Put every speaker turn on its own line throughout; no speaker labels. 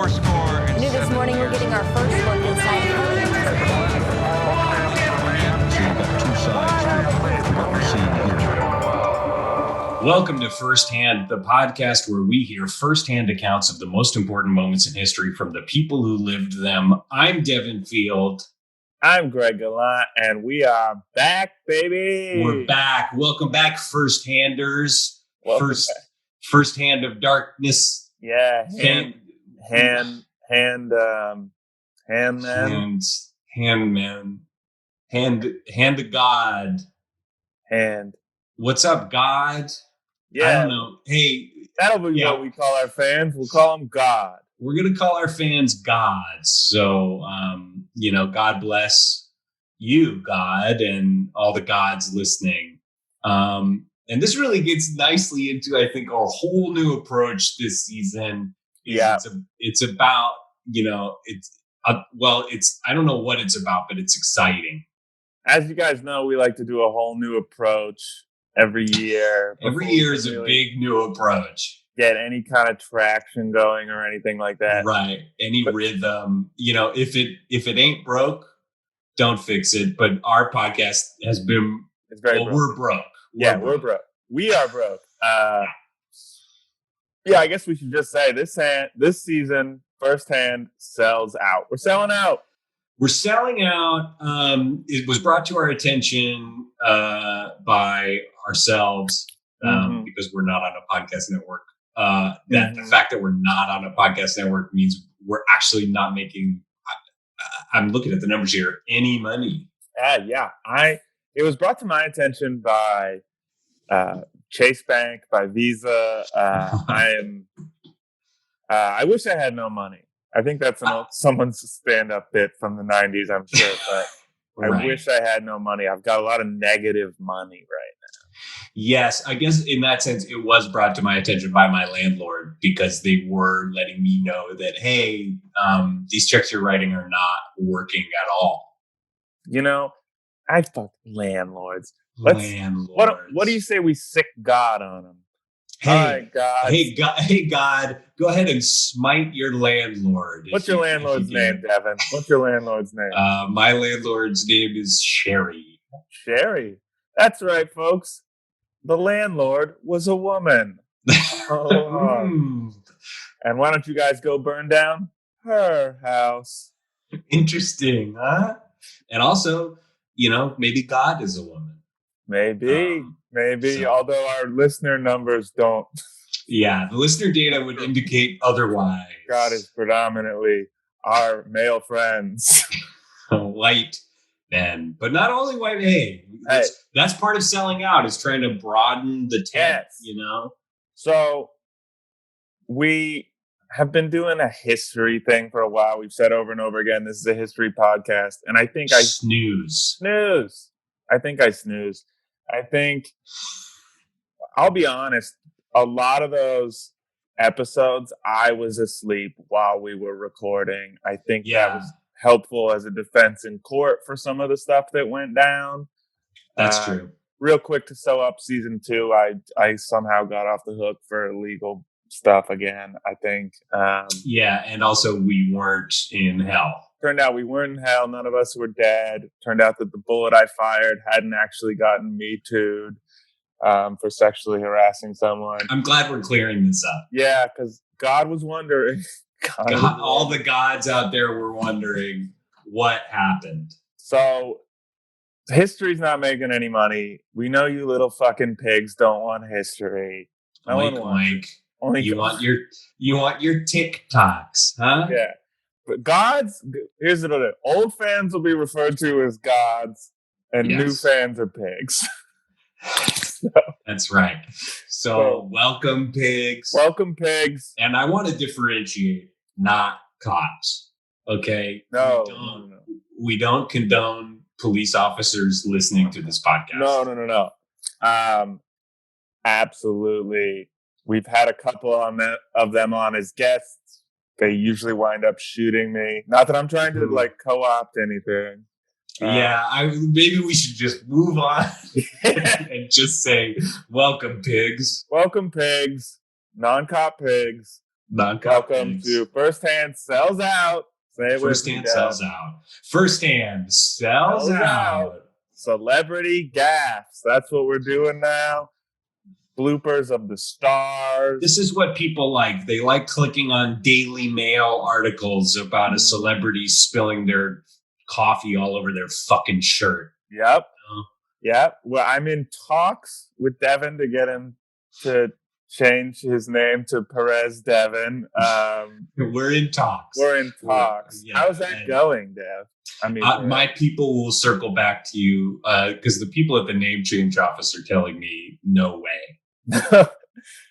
our score.
New this morning, we're getting our first look inside Parliament.
So you've got two sides to what we're seeing here.
Welcome to Firsthand, the podcast where we hear firsthand accounts of the most important moments in history from the people who lived them. I'm Devin Field.
I'm Greg Gallant, and we are back, baby.
We're back. Welcome back, first-handers.
Welcome
First-hand of darkness.
Yeah, handman.
Hand to God.
Hand.
What's up, God?
Yeah.
I don't know. Hey.
That'll be what we call our fans. We'll call them God.
We're going to call our fans gods. So, God bless you, God, and all the gods listening. And this really gets nicely into, I think, our whole new approach this season.
Yeah.
It's about, I don't know what it's about, but it's exciting.
As you guys know, we like to do a whole new approach every year.
Every year is a big new approach.
Get any kind of traction going or anything like that.
Right. Rhythm. If it ain't broke, don't fix it. But our podcast has been, we're broke.
We're broke. We are broke. I guess we should just say this season, Firsthand sells out. We're selling out.
It was brought to our attention by ourselves because we're not on a podcast network. The fact that we're not on a podcast network means we're actually not making, I'm looking at the numbers here, any money.
It was brought to my attention by Chase Bank, by Visa. I wish I had no money. I think that's someone's stand-up bit from the 90s, I'm sure. But
Right.
I wish I had no money. I've got a lot of negative money right now.
Yes, I guess in that sense, it was brought to my attention by my landlord because they were letting me know that, hey, these checks you're writing are not working at all.
I fuck landlords. What do you say we sick God on them?
Hey,
God.
Hey, God, go ahead and smite your landlord.
What's your landlord's name, Devin? What's your landlord's name?
My landlord's name is Sherry.
Sherry. That's right, folks. The landlord was a woman. And why don't you guys go burn down her house?
Interesting, huh? And also, maybe God is a woman.
Maybe. Although our listener numbers don't.
Yeah, the listener data would indicate otherwise.
God is predominantly our male friends.
White men, but not only white. Hey, that's part of selling out, is trying to broaden the tent,
So we have been doing a history thing for a while. We've said over and over again, this is a history podcast. And I think I
snooze.
I think I snoozed. I think, I'll be honest, a lot of those episodes, I was asleep while we were recording. I think that was helpful as a defense in court for some of the stuff that went down.
That's true.
Real quick to sew up season 2, I somehow got off the hook for legal stuff again, I think.
And also we weren't in hell.
Turned out we weren't in hell. None of us were dead. Turned out that the bullet I fired hadn't actually gotten me too'd for sexually harassing someone.
I'm glad we're clearing this up.
Yeah, because God was wondering.
All the gods out there were wondering what happened.
So history's not making any money. We know you little fucking pigs don't want history.
Oink. You want your TikToks, huh?
Yeah. But gods, here's another. Old fans will be referred to as gods, and new fans are pigs.
That's right. So welcome, pigs.
Welcome, pigs.
And I want to differentiate, not cops. Okay?
No.
We don't condone police officers listening to this podcast.
No. Absolutely. We've had a couple of them on as guests. They usually wind up shooting me. Not that I'm trying to co-opt anything.
Maybe we should just move on and just say, welcome, pigs.
Welcome, pigs. Non-cop pigs. Welcome to First Hand Sells Out. Say it
First
with
Hand
me,
Sells Out. First Hand Sells Out.
Celebrity gaffes. That's what we're doing now. Bloopers of the stars.
This is what people like. They like clicking on Daily Mail articles about a celebrity spilling their coffee all over their fucking shirt.
Yep. Yep. Well, I'm in talks with Devin to get him to change his name to Perez Devin.
We're in talks.
How's that going, Dev? I mean,
my people will circle back to you because the people at the name change office are telling me no way.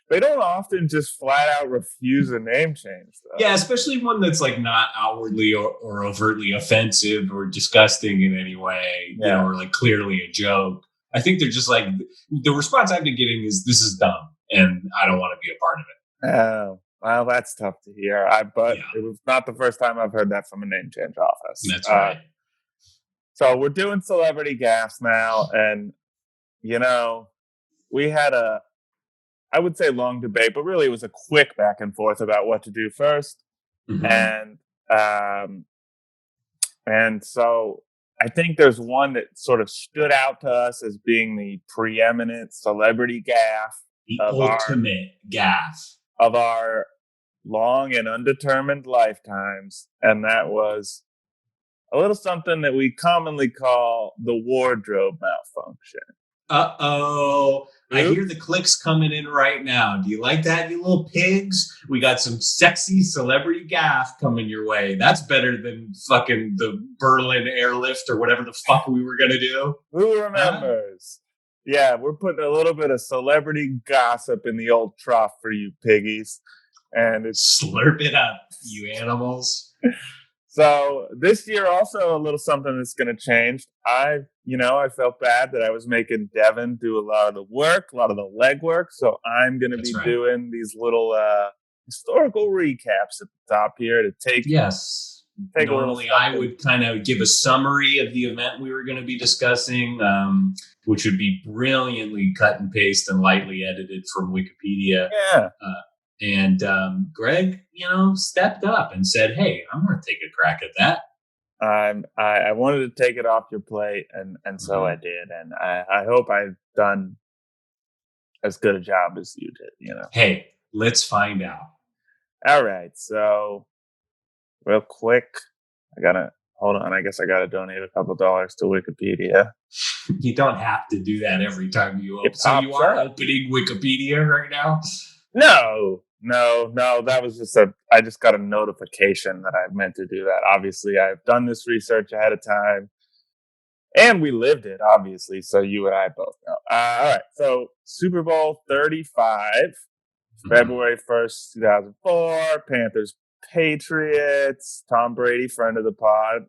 They don't often just flat out refuse a name change, though.
Yeah, especially one that's like not outwardly or overtly offensive or disgusting in any way, you know, or like clearly a joke. I think they're just like, the response I've been getting is, this is dumb and I don't want to be a part of it.
Oh, well, that's tough to hear. But it was not the first time I've heard that from a name change office.
That's right.
So we're doing celebrity gaffes now. And, you know, we had I would say long debate, but really it was a quick back and forth about what to do first. Mm-hmm. And so I think there's one that sort of stood out to us as being the preeminent celebrity gaffe.
The ultimate gaffe.
Of our long and undetermined lifetimes. And that was a little something that we commonly call the wardrobe malfunction.
Uh-oh. I hear the clicks coming in right now. Do you like that, you little pigs? We got some sexy celebrity gaffe coming your way. That's better than fucking the Berlin airlift or whatever the fuck we were going to do.
Who remembers? Yeah, we're putting a little bit of celebrity gossip in the old trough for you piggies. And it's
slurp it up, you animals.
So this year also a little something that's going to change. I felt bad that I was making Devin do a lot of the work, a lot of the legwork. So I'm going to be doing these little historical recaps at the top here to take.
Yes. Normally I would kind of give a summary of the event we were going to be discussing, which would be brilliantly cut and paste and lightly edited from Wikipedia.
Yeah.
And Greg, stepped up and said, "Hey, I'm going to take a crack at that."
I wanted to take it off your plate, and so I did. And I hope I've done as good a job as you did.
Hey, let's find out.
All right. So, real quick, hold on. I guess I gotta donate a couple dollars to Wikipedia.
You don't have to do that every time you open. So you are opening Wikipedia right now?
No, that was just I just got a notification that I meant to do that. Obviously, I've done this research ahead of time and we lived it, obviously. So you and I both know. All right. So Super Bowl 35, February 1st, 2004, Panthers, Patriots, Tom Brady, friend of the pod.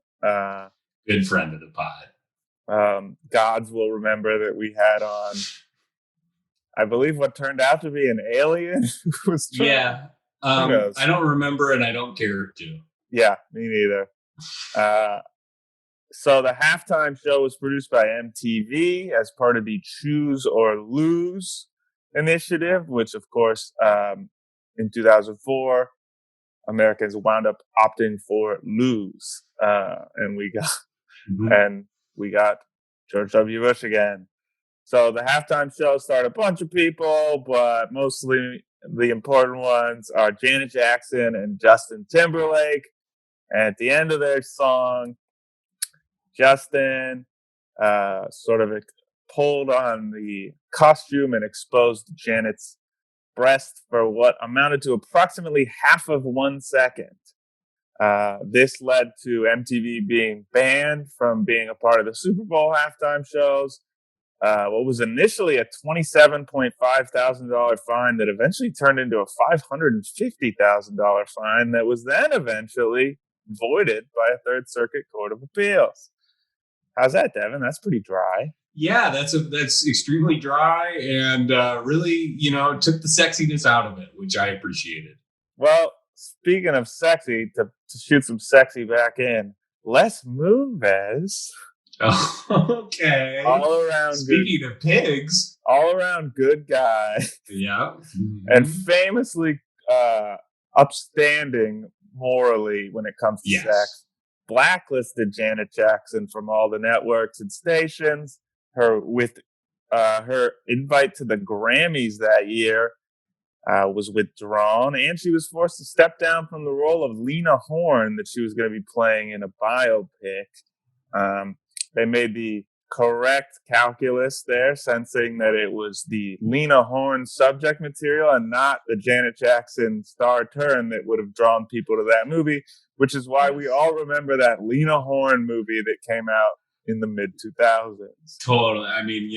Good friend of the pod.
Gods will remember that we had on, I believe, what turned out to be an alien.
Yeah. I don't remember and I don't care to.
Yeah, me neither. So the halftime show was produced by MTV as part of the Choose or Lose initiative, which, of course, in 2004, Americans wound up opting for Lose. And we got George W. Bush again. So the halftime show started a bunch of people, but mostly the important ones are Janet Jackson and Justin Timberlake. And at the end of their song, Justin sort of pulled on the costume and exposed Janet's breast for what amounted to approximately half of 1 second. This led to MTV being banned from being a part of the Super Bowl halftime shows. What was initially a $27.5 thousand fine that eventually turned into a $550,000 fine that was then eventually voided by a Third Circuit Court of Appeals. How's that, Devin? That's pretty dry.
Yeah, that's extremely dry and really, took the sexiness out of it, which I appreciated.
Well, speaking of sexy, to shoot some sexy back in, Les Moonves.
Oh, okay.
All around.
Speaking of pigs,
all around good guy.
Yeah.
And famously upstanding morally when it comes to sex. Blacklisted Janet Jackson from all the networks and stations. Her invite to the Grammys that year was withdrawn, and she was forced to step down from the role of Lena Horne that she was going to be playing in a biopic. They made the correct calculus there, sensing that it was the Lena Horne subject material and not the Janet Jackson star turn that would have drawn people to that movie, which is why we all remember that Lena Horne movie that came out in the mid 2000s.
Totally. I mean,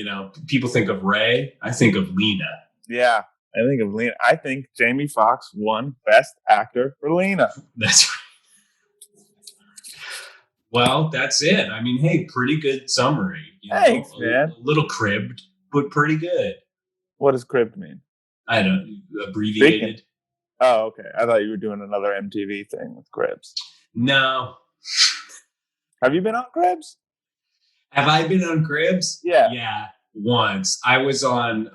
people think of Ray. I think of Lena.
Yeah, I think of Lena. I think Jamie Foxx won Best Actor for Lena.
That's right. Well, that's it. I mean, hey, pretty good summary.
Thanks, man.
A little cribbed, but pretty good.
What does cribbed mean?
I don't know. Abbreviated.
Speaking. Oh, okay. I thought you were doing another MTV thing with Cribs.
No.
Have you been on Cribs?
Have I been on Cribs?
Yeah.
Yeah, once. I was on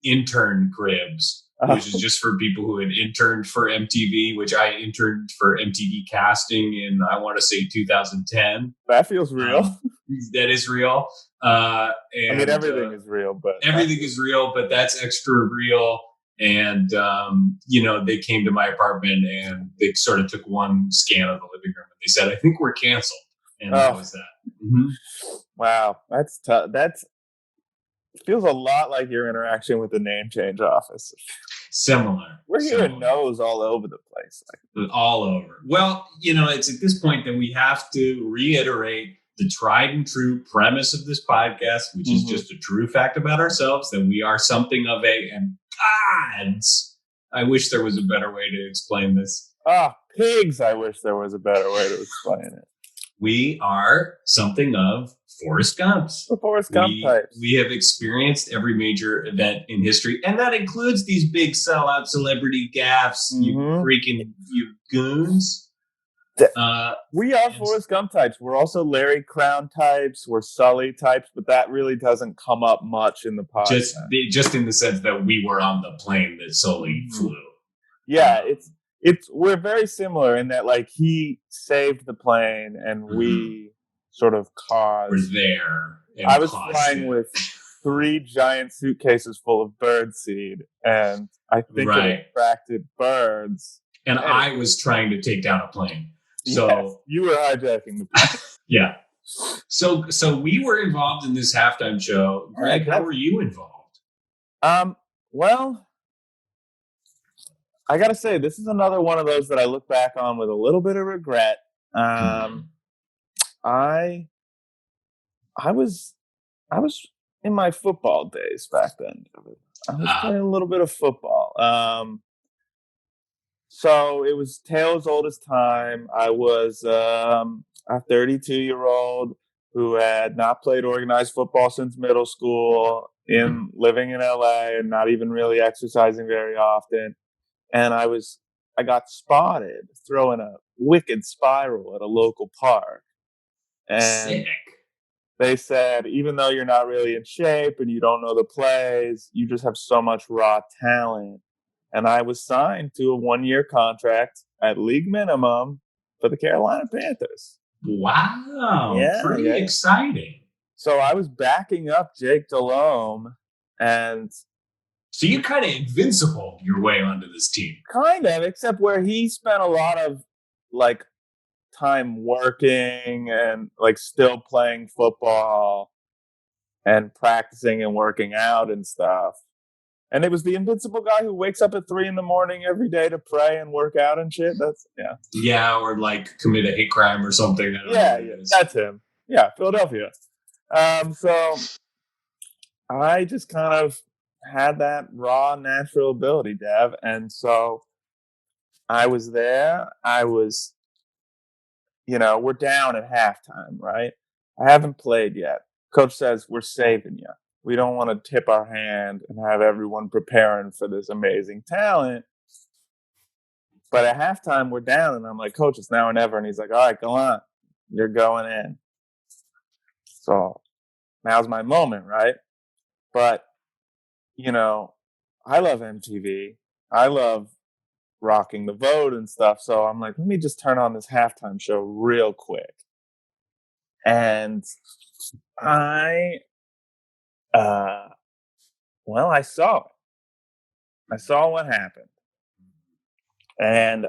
intern Cribs, which is just for people who had interned for MTV, which I interned for MTV casting in, I want to say, 2010.
That feels real.
That is real. And,
I mean, everything is real, but
everything is real, but that's extra real. And, they came to my apartment and they sort of took one scan of the living room and they said, I think we're canceled. And that was that. Mm-hmm.
Wow. That's tough. Feels a lot like your interaction with the name change office.
Similar.
We're hearing no's all over the place.
All over. Well, it's at this point that we have to reiterate the tried and true premise of this podcast, which is just a true fact about ourselves, that we are something of and gods. I wish there was a better way to explain this.
Pigs. I wish there was a better way to explain it.
We are something of Forrest Gumps.
We're Forrest Gump types.
We have experienced every major event in history, and that includes these big sellout celebrity gaffes, you goons.
We are Forrest Gump types. We're also Larry Crown types. We're Sully types, but that really doesn't come up much in the podcast.
Just in the sense that we were on the plane that Sully flew.
Yeah, we're very similar in that, like, he saved the plane and we sort of caused.
We're there.
I was flying with 3 giant suitcases full of birdseed, and I think it attracted birds.
And I was trying to take down a plane. So
yes, you were hijacking the plane.
Yeah. So we were involved in this halftime show. Greg, how were you involved?
Well, I gotta say, this is another one of those that I look back on with a little bit of regret. I was in my football days back then. I was playing a little bit of football. So it was tale as old as time. I was a 32-year-old who had not played organized football since middle school, living in LA and not even really exercising very often. And I got spotted throwing a wicked spiral at a local park. And
sick.
They said, even though you're not really in shape and you don't know the plays, you just have so much raw talent. And I was signed to a 1-year contract at league minimum for the Carolina Panthers.
Wow. Yeah, pretty exciting.
So I was backing up Jake Delhomme, and
so you kind of invincible your way onto this team.
Kind of, except where he spent a lot of time working and still playing football and practicing and working out and stuff. And it was the invincible guy who wakes up at 3 a.m. every day to pray and work out and shit.
Yeah, or commit a hate crime or something.
Yeah, that's him. Yeah, Philadelphia. So I just kind of had that raw natural ability, Dev. And so I was there. I was, we're down at halftime, right? I haven't played yet. Coach says, we're saving you. We don't want to tip our hand and have everyone preparing for this amazing talent. But at halftime, we're down. And I'm like, Coach, it's now or never. And he's like, all right, go on. You're going in. So now's my moment, right? But, I love MTV. I love rocking the vote and stuff. So I'm like, let me just turn on this halftime show real quick. And I saw it. I saw what happened. And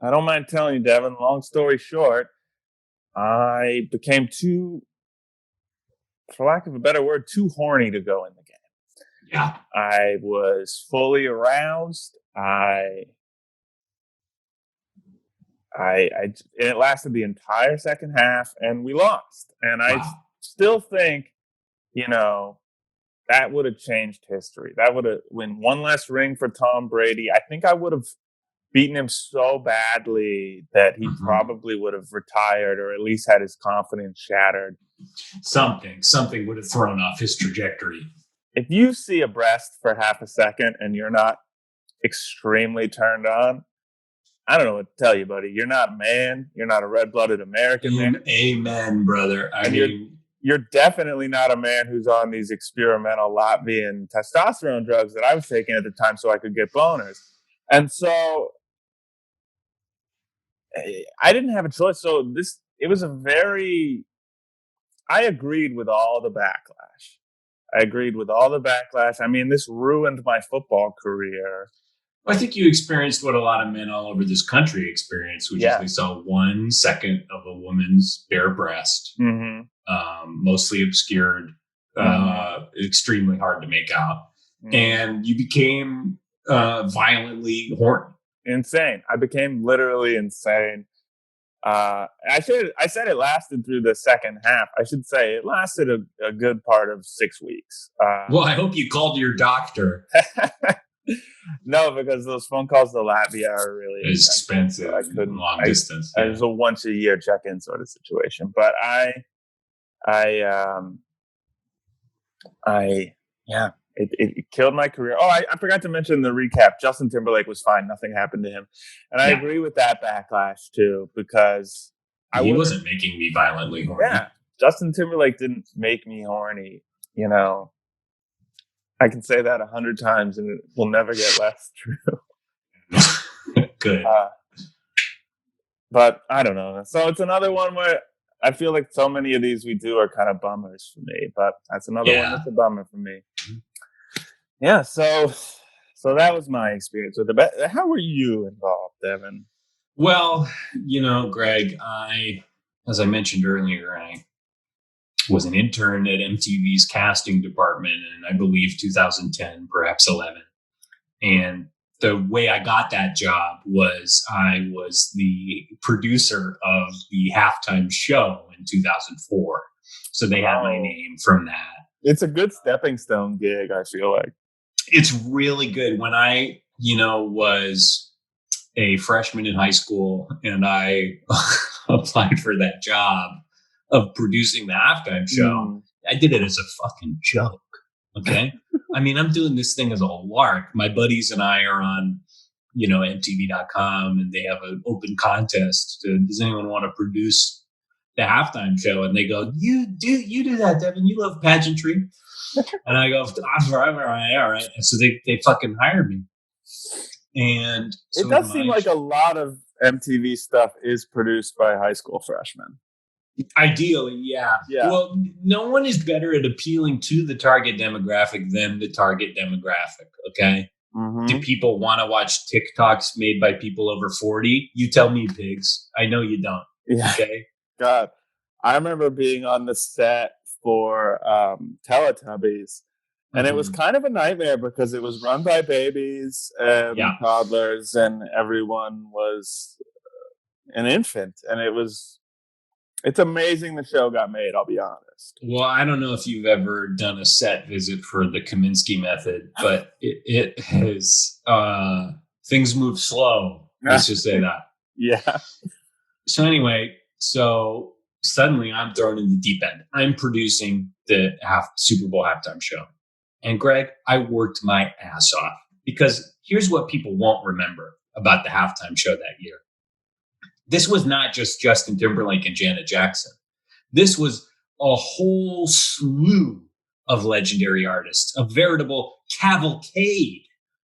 I don't mind telling you, Devin, long story short, I became for lack of a better word, too horny to go in the game.
Yeah.
I was fully aroused. It lasted the entire second half, and we lost. And I still think, that would have changed history. That would have won one less ring for Tom Brady. I think I would have beaten him so badly that he probably would have retired, or at least had his confidence shattered.
Something would have thrown off his trajectory. If
you see a breast for half a second and you're not extremely turned on, I don't know what to tell you, buddy. You're not a man. You're not a red-blooded American man.
Amen, brother.
You're definitely not a man who's on these experimental Latvian testosterone drugs that I was taking at the time so I could get boners. And so I didn't have a choice. So it was I agreed with all the backlash. I mean, this ruined my football career.
I think you experienced what a lot of men all over this country experience, which is they saw 1 second of a woman's bare breast, mostly obscured, extremely hard to make out. And you became violently horny.
Insane. I became literally insane. I said it lasted through the second half. I should say it lasted a good part of 6 weeks.
Well, I hope you called your doctor.
No, because those phone calls to Latvia are really
expensive.
I couldn't
long distance.
It was a once a year check-in sort of situation. But it killed my career. Oh, I forgot to mention the recap. Justin Timberlake was fine. Nothing happened to him. And I agree with that backlash too, because
he wasn't making me violently horny.
Yeah. Justin Timberlake didn't make me horny, I can say that 100 times and it will never get less true.
Good.
But I don't know. So it's another one where I feel like so many of these we do are kind of bummers for me, but that's another one that's a bummer for me. Yeah. So that was my experience with it. How were you involved, Devin?
Well, Greg, as I mentioned earlier, I was an intern at MTV's casting department in, I believe, 2010, perhaps 11. And the way I got that job was I was the producer of the halftime show in 2004. So they had my name from that.
It's a good stepping stone gig, I feel like.
It's really good. When I, was a freshman in high school and I applied for that job of producing the halftime show, I did it as a fucking joke. Okay. I mean, I'm doing this thing as a lark. My buddies and I are on, MTV.com, and they have an open contest does anyone want to produce the halftime show? And they go, you do that, Devin. You love pageantry. And I go, forever. All right. And so they fucking hired me. And so
it does seem like a lot of MTV stuff is produced by high school freshmen.
Ideally, yeah. Well, no one is better at appealing to the target demographic than the target demographic, okay? Do people want to watch TikToks made by people over 40? You tell me, pigs. I know you don't, okay?
God, I remember being on the set for Teletubbies, and it was kind of a nightmare because it was run by babies and toddlers, and everyone was an infant, and it's amazing the show got made, I'll be honest.
Well, I don't know if you've ever done a set visit for the Kaminsky method, but it has, things move slow. Let's just say that.
Yeah.
So anyway, suddenly I'm thrown in the deep end. I'm producing the Super Bowl halftime show. And Greg, I worked my ass off because here's what people won't remember about the halftime show that year. This was not just Justin Timberlake and Janet Jackson. This was a whole slew of legendary artists, a veritable cavalcade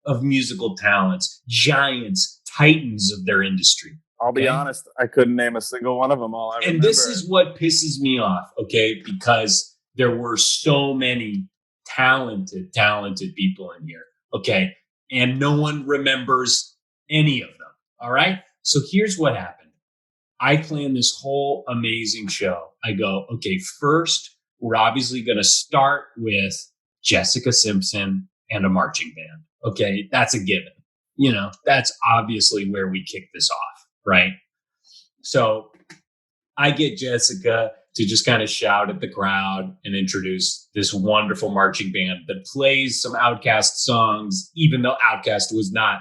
of musical talents, giants, titans of their industry.
I'll be honest, I couldn't name a single one of them. All I remember.
And this is what pisses me off, okay? Because there were so many talented people in here, okay? And no one remembers any of them, all right? So here's what happened. I planned this whole amazing show. I go, okay, first, we're obviously going to start with Jessica Simpson and a marching band. Okay, that's a given. You know, that's obviously where we kick this off, right? So I get Jessica to just kind of shout at the crowd and introduce this wonderful marching band that plays some Outkast songs, even though Outkast was not,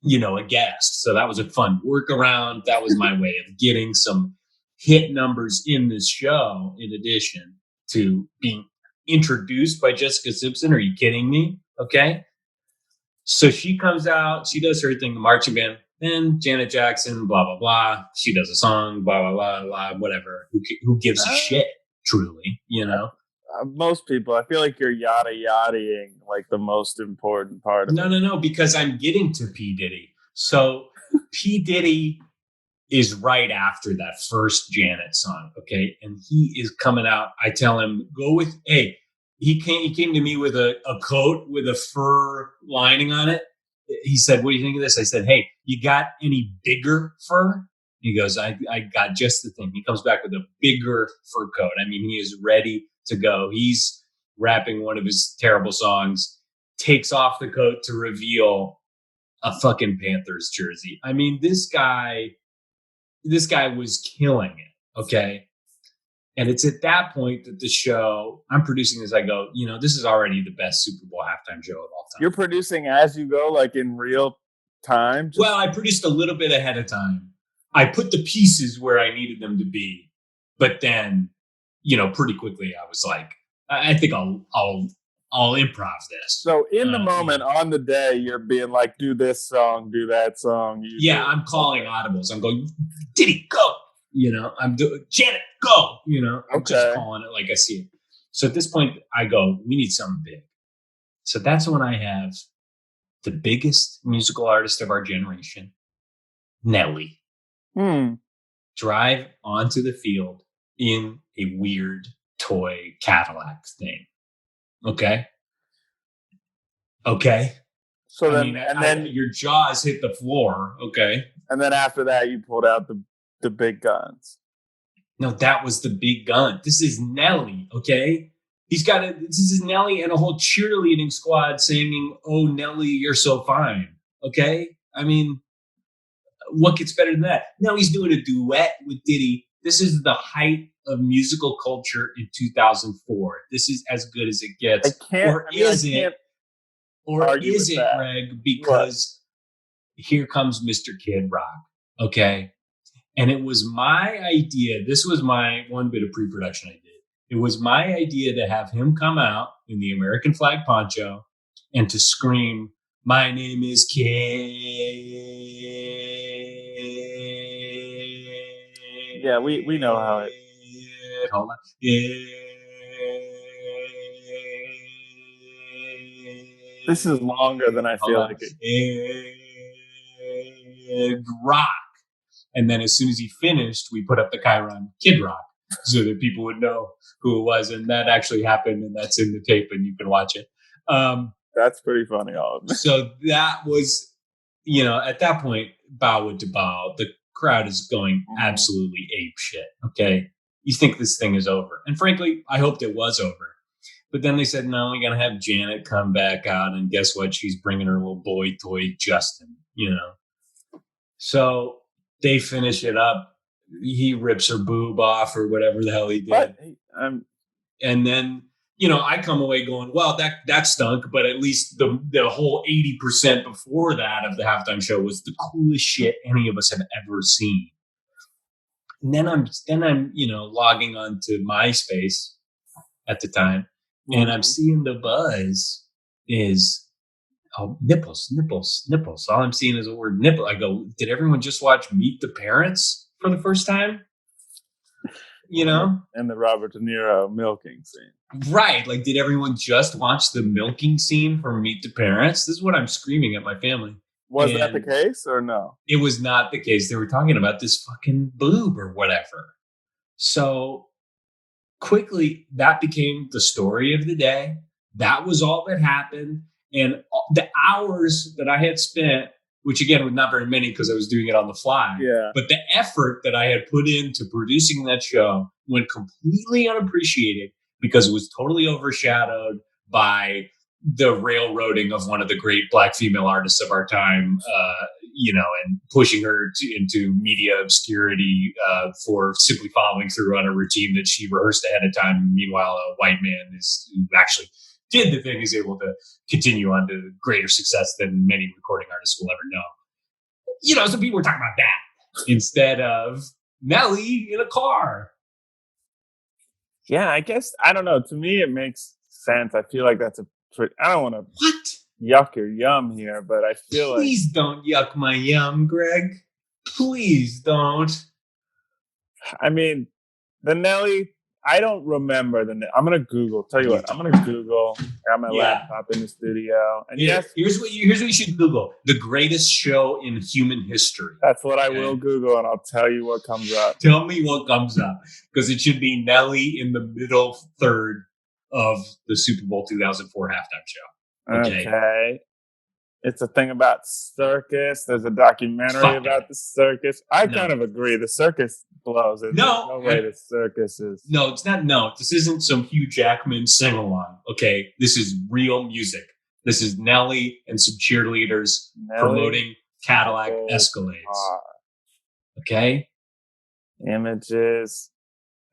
you know, a guest. So that was a fun workaround. That was my way of getting some hit numbers in this show, in addition to being introduced by Jessica Simpson. Are you kidding me? Okay. So she comes out, she does her thing, the marching band. Then Janet Jackson, blah, blah, blah. She does a song, blah, blah, blah, blah, whatever. Who gives a shit, truly, you know?
Most people, I feel like you're yada-yadaing like the most important part of it.
No, because I'm getting to P. Diddy. So P. Diddy is right after that first Janet song, okay? And he is coming out. I tell him, go with, hey, he came to me with a coat with a fur lining on it. He said, what do you think of this? I said, hey, you got any bigger fur? He goes, I got just the thing. He comes back with a bigger fur coat. I mean, he is ready to go. He's rapping one of his terrible songs, takes off the coat to reveal a fucking Panthers jersey. I mean, this guy was killing it, okay? And it's at that point that the show, I'm producing this, I go, you know, this is already the best Super Bowl halftime show of all time.
You're producing as you go, like in real time?
Well, I produced a little bit ahead of time. I put the pieces where I needed them to be. But then, you know, pretty quickly I was like, I think I'll improv this.
So in the moment, on the day, you're being like, do this song, do that song.
I'm calling audibles. I'm going, Diddy, go. You know, I'm doing, Janet, go. You know, I'm just calling it like I see it. So at this point, I go, we need something big. So that's when I have the biggest musical artist of our generation, Nelly, drive onto the field in a weird toy Cadillac thing. Okay. So then your jaws hit the floor. Okay.
And then after that, you pulled out the big guns.
No, that was the big gun. This is Nelly. Okay. This is Nelly and a whole cheerleading squad singing, "Oh, Nelly, you're so fine." Okay. I mean, what gets better than that? Now he's doing a duet with Diddy. This is the height of musical culture in 2004. This is as good as it gets. Is it, Greg? Because here comes Mr. Kid Rock. Okay. And it was my idea. This was my one bit of pre-production I did. It was my idea to have him come out in the American flag poncho and to scream, "My name is Kid."
Yeah, we know how it.
Hold on.
This is longer than I feel like
it. Rock. And then as soon as he finished, we put up the Chiron Kid Rock so that people would know who it was. And that actually happened, and that's in the tape, and you can watch it.
That's pretty funny, all of it.
So that was, you know, at that point, bow to bow, the crowd is going absolutely ape shit. Okay. You think this thing is over. And frankly, I hoped it was over. But then they said, no, we're going to have Janet come back out. And guess what? She's bringing her little boy toy, Justin, you know. So they finish it up. He rips her boob off or whatever the hell he did. And then, you know, I come away going, well, that stunk. But at least the whole 80% before that of the halftime show was the coolest shit any of us have ever seen. And then I'm, you know, logging on to MySpace at the time, and I'm seeing the buzz is, oh, nipples. All I'm seeing is the word nipple. I go, did everyone just watch Meet the Parents for the first time? You know?
And the Robert De Niro milking scene.
Right. Like, did everyone just watch the milking scene from Meet the Parents? This is what I'm screaming at my family.
Was that the case or no?
It was not the case. They were talking about this fucking boob or whatever. So quickly, that became the story of the day. That was all that happened. And the hours that I had spent, which again was not very many because I was doing it on the fly.
Yeah.
But the effort that I had put into producing that show went completely unappreciated because it was totally overshadowed by the railroading of one of the great Black female artists of our time, and pushing her into media obscurity for simply following through on a routine that she rehearsed ahead of time. Meanwhile, a white man who actually did the thing is able to continue on to greater success than many recording artists will ever know. So people were talking about that instead of Nelly in a car.
Yeah, I guess, I don't know. To me, it makes sense. I feel like that's I don't want to yuck your yum here, but I feel
Please don't yuck my yum, Greg. Please don't.
I mean, the Nelly, I don't remember I'm going to Google. Tell you what, I'm going to Google. I got my laptop in the studio. And
here's what you should Google. The greatest show in human history.
That's what I will Google, and I'll tell you what comes up.
Tell me what comes up. Because it should be Nelly in the middle third of the Super Bowl 2004 halftime show.
Okay. It's a thing about circus. There's a documentary about the circus. I kind of agree. The circus blows. No way the circus is.
No, it's not. No, this isn't some Hugh Jackman sing-along. Okay, this is real music. This is Nelly and some cheerleaders promoting Cadillac Escalades. Okay?
Images.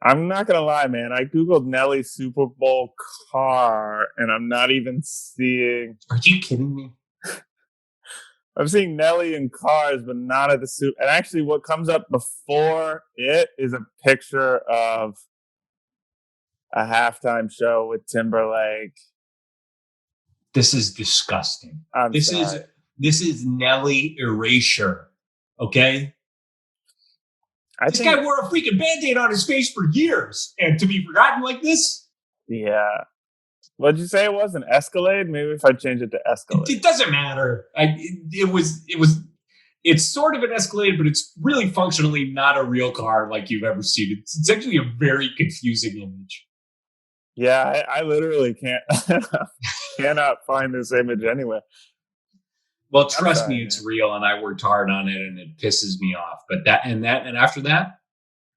I'm not going to lie, man. I Googled Nelly Super Bowl car, and I'm not even seeing...
Are you kidding me?
I'm seeing Nelly in cars, but not at the Super... And actually, what comes up before it is a picture of a halftime show with Timberlake.
This is disgusting. This is Nelly erasure, okay? This guy wore a freaking Band-Aid on his face for years, and to be forgotten like this?
Yeah. What'd you say it was? An Escalade? Maybe if I change it to Escalade.
It doesn't matter. It's sort of an Escalade, but it's really functionally not a real car like you've ever seen. It's actually a very confusing image.
Yeah, I literally cannot find this image anywhere.
Well, trust me, it's real, and I worked hard on it, and it pisses me off. But after that,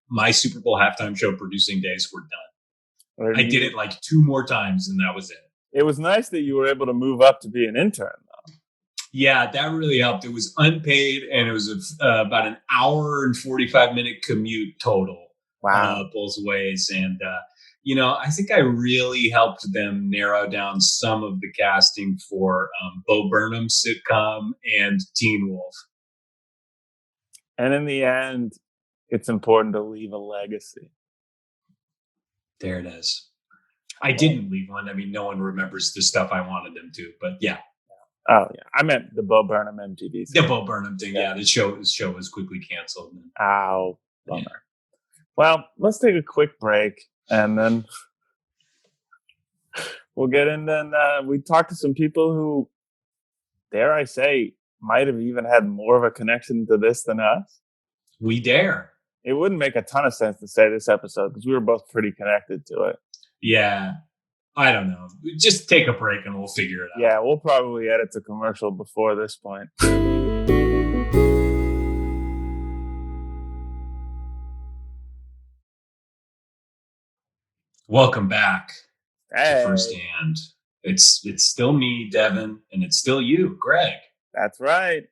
my Super Bowl halftime show producing days were done. I did it like 2 more times, and that was it.
It was nice that you were able to move up to be an intern, though.
Yeah, that really helped. It was unpaid, and it was about an hour and 45-minute commute total.
Wow,
both ways, and I think I really helped them narrow down some of the casting for Bo Burnham's sitcom and Teen Wolf.
And in the end, it's important to leave a legacy.
There it is. I didn't leave one. I mean, no one remembers the stuff I wanted them to, but yeah.
Oh, yeah. I meant the Bo Burnham MTV
thing. The Bo Burnham thing, yeah. The show was quickly canceled.
Ow. Bummer. Yeah. Well, let's take a quick break, and then we'll get in. And we talked to some people who, dare I say, might have even had more of a connection to this than us.
We dare.
It wouldn't make a ton of sense to say this episode because we were both pretty connected to it.
Yeah. I don't know. Just take a break and we'll figure it out.
Yeah, we'll probably edit the commercial before this point.
Welcome back to First Hand. It's still me, Devin, and it's still you, Greg.
That's right.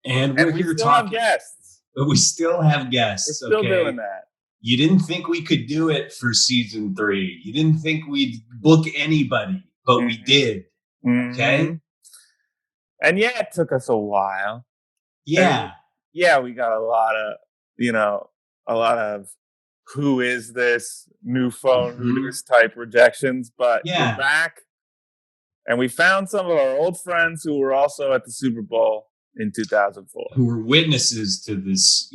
And we're here talking.
Guests.
But we still have guests.
We're still doing that.
You didn't think we could do it for season 3. You didn't think we'd book anybody, but we did. Okay?
And yeah, it took us a while.
Yeah.
And yeah, we got a lot of who is this new phone Hooters type rejections, but we're back. And we found some of our old friends who were also at the Super Bowl in 2004.
Who were witnesses to this,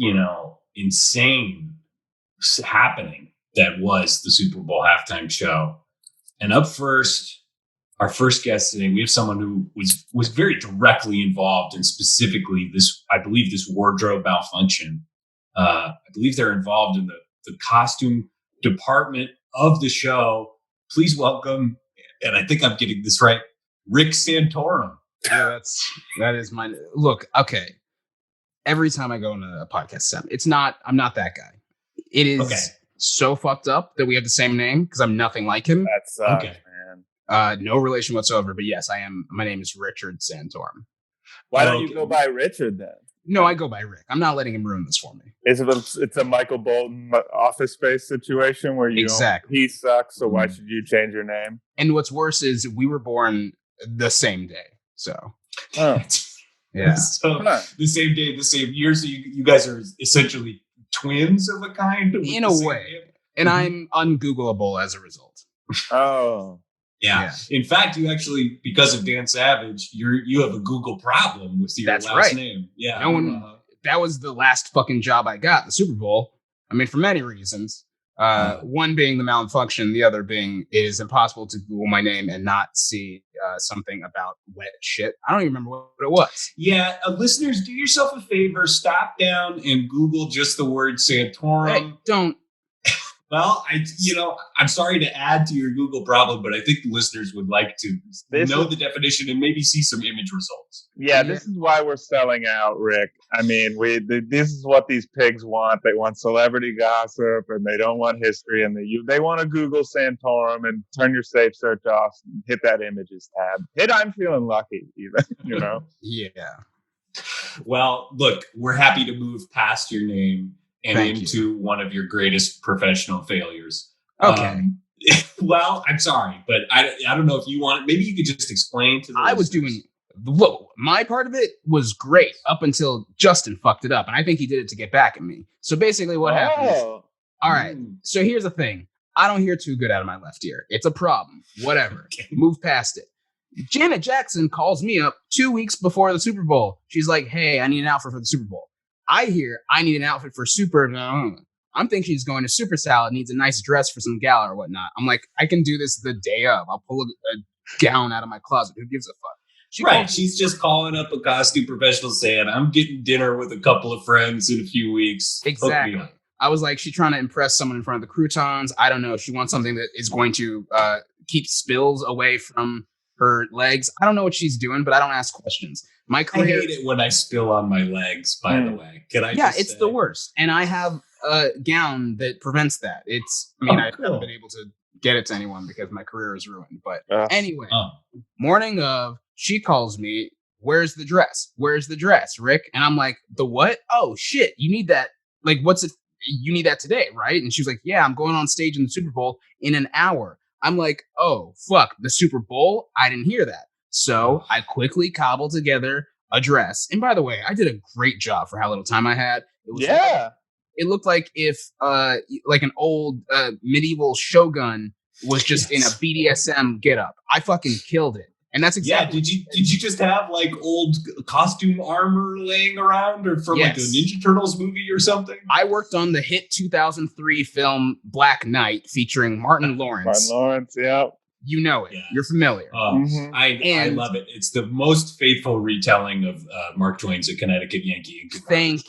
insane happening that was the Super Bowl halftime show. And up first our first guest today, we have someone who was very directly involved in specifically this, I believe, this wardrobe malfunction. I believe they're involved in the costume department of the show. Please welcome, and I think I'm getting this right, Rick Santorum.
Yeah, that is my look. Okay, every time I go into a podcast set, I'm not that guy. It is so fucked up that we have the same name because I'm nothing like him.
That sucks, man.
No relation whatsoever. But yes, I am. My name is Richard Santorum.
Why don't you go by Richard then?
No, I go by Rick. I'm not letting him ruin this for me.
It's a Michael Bolton Office Space situation where he sucks, so why should you change your name?
And what's worse is we were born the same day. So,
yeah. So the same day, the same year. So you guys are essentially twins of a kind,
in a way. And I'm ungoogleable as a result.
Oh,
yeah. In fact, you actually, because of Dan Savage, you have a Google problem with your last name. Yeah.
No one. That was the last fucking job I got, the Super Bowl. I mean, for many reasons. One being the malfunction, the other being it is impossible to Google my name and not see something about wet shit. I don't even remember what it was.
Yeah, listeners, do yourself a favor. Stop down and Google just the word Santorum.
Hey, don't.
Well, I'm sorry to add to your Google problem, but I think the listeners would like to know the definition and maybe see some image results.
Yeah, this is why we're selling out, Rick. I mean, this is what these pigs want. They want celebrity gossip, and they don't want history, and they want to Google Santorum and turn your safe search off, and hit that images tab. Hit I'm feeling lucky, even,
Yeah.
Well, look, we're happy to move past your name and into one of your greatest professional failures.
Okay.
Well, I'm sorry, but I don't know if you want. Maybe you could just explain to the
I was doing. Look, my part of it was great up until Justin fucked it up, and I think he did it to get back at me. So basically, what happens? All right. So here's the thing: I don't hear too good out of my left ear. It's a problem. Whatever. Move past it. Janet Jackson calls me up 2 weeks before the Super Bowl. She's like, "Hey, I need an outfit for the Super Bowl." I hear I need an outfit for Super. I'm thinking she's going to Super Salad, needs a nice dress for some gala or whatnot. I'm like, I can do this the day of. I'll pull a gown out of my closet. Who gives a fuck?
She's just calling up a costume professional saying, I'm getting dinner with a couple of friends in a few weeks.
Exactly. I was like, she's trying to impress someone in front of the croutons. I don't know. She wants something that is going to keep spills away from her legs. I don't know what she's doing, but I don't ask questions. My career,
I hate it when I spill on my legs, by the way.
It's the worst. And I have a gown that prevents that. I haven't been able to get it to anyone because my career is ruined. But anyway, morning of, she calls me, where's the dress? Where's the dress, Rick? And I'm like, the what? Oh, shit. You need that. Like, what's it? You need that today, right? And she was like, yeah, I'm going on stage in the Super Bowl in an hour. I'm like, oh, fuck, the Super Bowl? I didn't hear that. So I quickly cobbled together a dress. And by the way, I did a great job for how little time I had. It looked like if like an old medieval shogun was just in a BDSM getup. I fucking killed it. And that's exactly.
Yeah, did you just have like old costume armor laying around or from like a Ninja Turtles movie or something?
I worked on the hit 2003 film Black Knight featuring Martin Lawrence.
Martin Lawrence, yeah.
You know it. Yeah. You're familiar.
I love it. It's the most faithful retelling of Mark Twain's A Connecticut Yankee.
Thank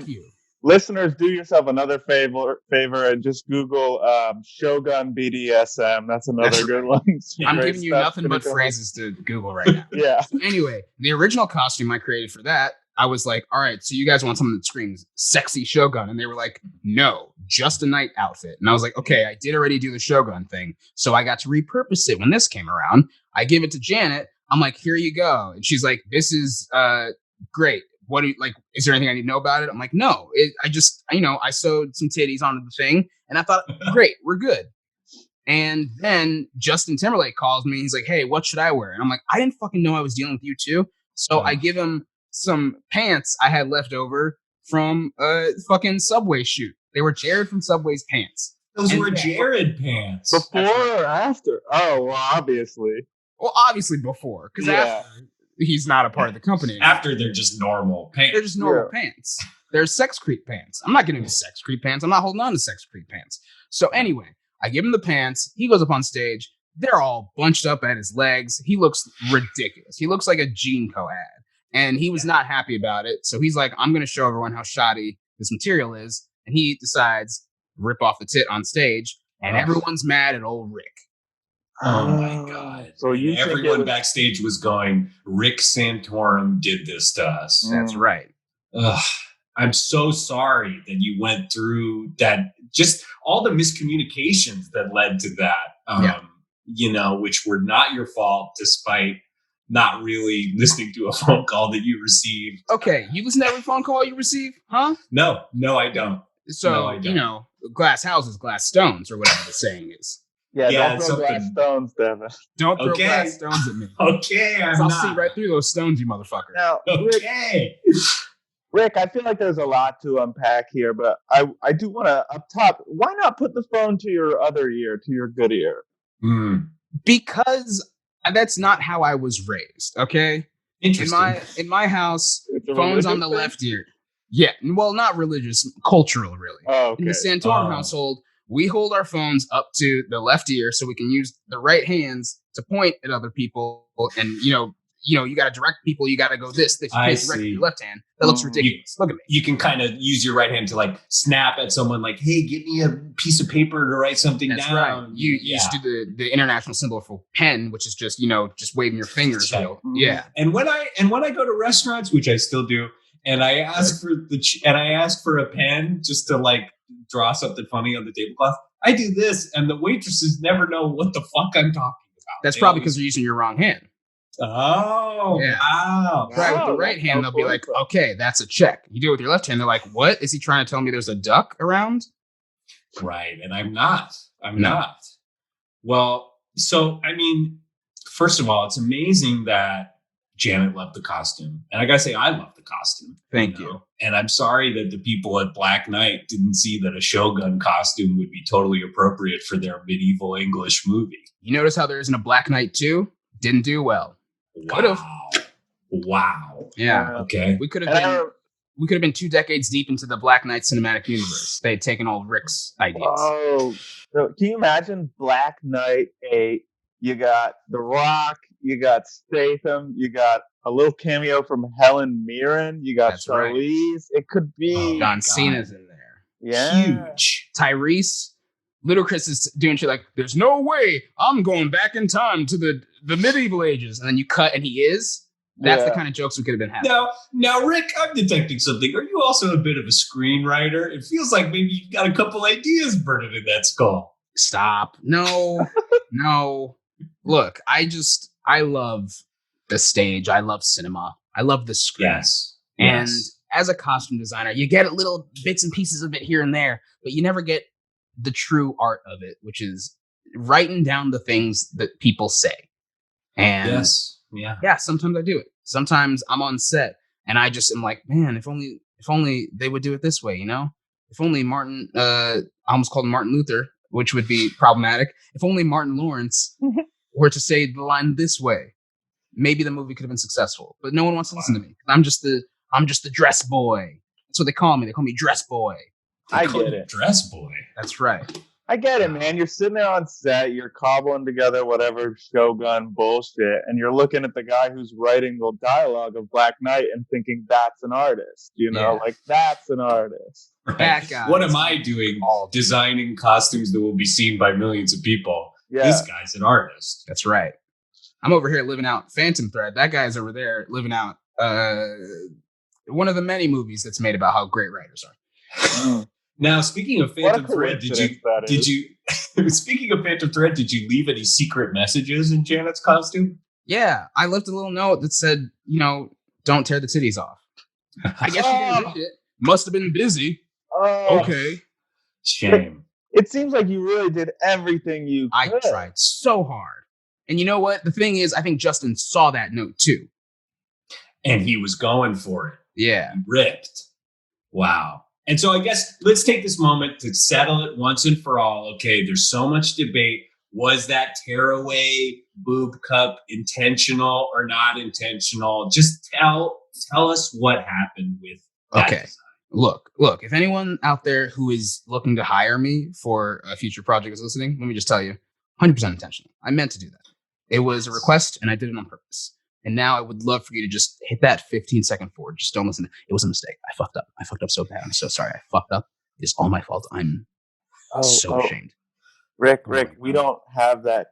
you.
Listeners, do yourself another favor and just Google Shogun BDSM. That's another good one.
I'm giving you nothing but phrases to Google right now.
Yeah.
So anyway, the original costume I created for that, I was like, all right, so you guys want something that screams sexy Shogun? And they were like, no, just a night outfit. And I was like, okay, I did already do the Shogun thing. So I got to repurpose it when this came around. I give it to Janet. I'm like, here you go. And she's like, this is great. What do you like? Is there anything I need to know about it? I'm like, no, I just, I sewed some titties onto the thing and I thought, great, we're good. And then Justin Timberlake calls me. He's like, hey, what should I wear? And I'm like, I didn't fucking know I was dealing with you too. So I give him some pants I had left over from a fucking Subway shoot. They were Jared from Subway's pants.
Those were Jared pants.
Before or after? Oh, well, obviously.
Well, obviously before. Because after, he's not a part of the company anymore.
After, they're just normal pants.
They're just normal pants. They're sex creep pants. I'm not getting into sex creep pants. I'm not holding on to sex creep pants. So anyway, I give him the pants. He goes up on stage. they're all bunched up at his legs. He looks ridiculous. He looks like a Gene Co ad. And he was not happy about it. So he's like, I'm going to show everyone how shoddy this material is. And he decides to rip off the tit on stage. And everyone's mad at old Rick.
Oh my God.
So
everyone backstage was going, Rick Santorum did this to us.
That's right.
Ugh. I'm so sorry that you went through that, just all the miscommunications that led to that, which were not your fault, despite not really listening to a phone call that you received.
Okay, you listen to every phone call you receive, huh?
No, I don't.
So, I don't. Glass houses, glass stones, or whatever the saying is.
Yeah, don't throw glass stones, Devin.
Don't throw glass stones at me.
Okay,
I'll see right through those stones, you motherfucker.
Now, Rick, I feel like there's a lot to unpack here, but I do want to, up top, why not put the phone to your other ear, to your good ear?
Because that's not how I was raised, okay?
Interesting.
In my house, phone's on the left ear. Yeah, well, not religious, cultural, really.
Oh, okay.
In the Santorum household, we hold our phones up to the left ear so we can use the right hands to point at other people. And, you got to direct people. You got to go this. You can't direct your left hand. That looks ridiculous. Look at me.
You can kind of use your right hand to like snap at someone like, hey, give me a piece of paper to write something down.
Right. You used to do the international symbol for pen, which is just, just waving your fingers. Yeah.
And when I go to restaurants, which I still do, and I ask for a pen just to like draw something funny on the tablecloth, I do this, and the waitresses never know what the fuck I'm talking about.
That's probably because they're using your wrong hand.
Oh, yeah. Wow.
Right, with the right hand, they'll be like, okay, that's a check. You do it with your left hand, they're like, what? Is he trying to tell me there's a duck around?
Right, and I'm not. Not. Well, so, I mean, first of all, it's amazing that Janet loved the costume. And I gotta say, I love the costume.
Thank you.
And I'm sorry that the people at Black Knight didn't see that a Shogun costume would be totally appropriate for their medieval English movie.
You notice how there isn't a Black Knight 2? Didn't do well.
Wow.
Yeah.
Okay.
We could have been 2 decades deep into the Black Knight cinematic universe. They had taken all Rick's ideas.
Oh, so can you imagine Black Knight 8? You got The Rock, you got Statham, you got a little cameo from Helen Mirren, you got Charlize. Right. It could be
John Cena's in there.
Yeah.
Huge.
Tyrese. Ludacris is doing shit like, there's no way I'm going back in time to the medieval ages. And then you cut and he is. That's the kind of jokes we could have been having.
Now, Rick, I'm detecting something. Are you also a bit of a screenwriter? It feels like maybe you've got a couple ideas burning in that skull.
Stop. No. No. Look, I love the stage. I love cinema. I love the screen.
Yes.
And as a costume designer, you get little bits and pieces of it here and there, but you never get the true art of it, which is writing down the things that people say. And sometimes I do it. Sometimes I'm on set and I just am like, man, if only they would do it this way, If only Martin, I almost called him Martin Luther, which would be problematic. If only Martin Lawrence were to say the line this way, maybe the movie could have been successful. But no one wants to listen to me. I'm just the dress boy. That's what they call me. They call me dress boy.
I get it.
Dress boy.
That's right.
I get it, man. You're sitting there on set, you're cobbling together whatever Shogun bullshit, and you're looking at the guy who's writing the dialogue of Black Knight and thinking that's an artist, like that's an artist.
Right. What am I doing? Designing costumes that will be seen by millions of people. Yeah. This guy's an artist.
That's right. I'm over here living out Phantom Thread. That guy's over there living out one of the many movies that's made about how great writers are.
Now, speaking of Phantom Thread, did you speaking of Phantom Thread, did you leave any secret messages in Janet's costume?
Yeah, I left a little note that said, don't tear the titties off. I guess you didn't read it. Must have been busy.
Oh.
Okay.
Shame.
It seems like you really did everything you could.
I tried so hard. And you know what? The thing is, I think Justin saw that note too.
And he was going for it.
Yeah.
He ripped. Wow. And so I guess let's take this moment to settle it once and for all. Okay, there's so much debate. Was that tearaway boob cup intentional or not intentional? Just tell us what happened with that design.
Look, if anyone out there who is looking to hire me for a future project is listening, let me just tell you, 100% intentional. I meant to do that. It was a request, and I did it on purpose. And now I would love for you to just hit that 15-second forward. Just don't listen. It was a mistake. I fucked up. I fucked up so bad. I'm so sorry. I fucked up. It's all my fault. I'm so ashamed.
Rick, we don't have that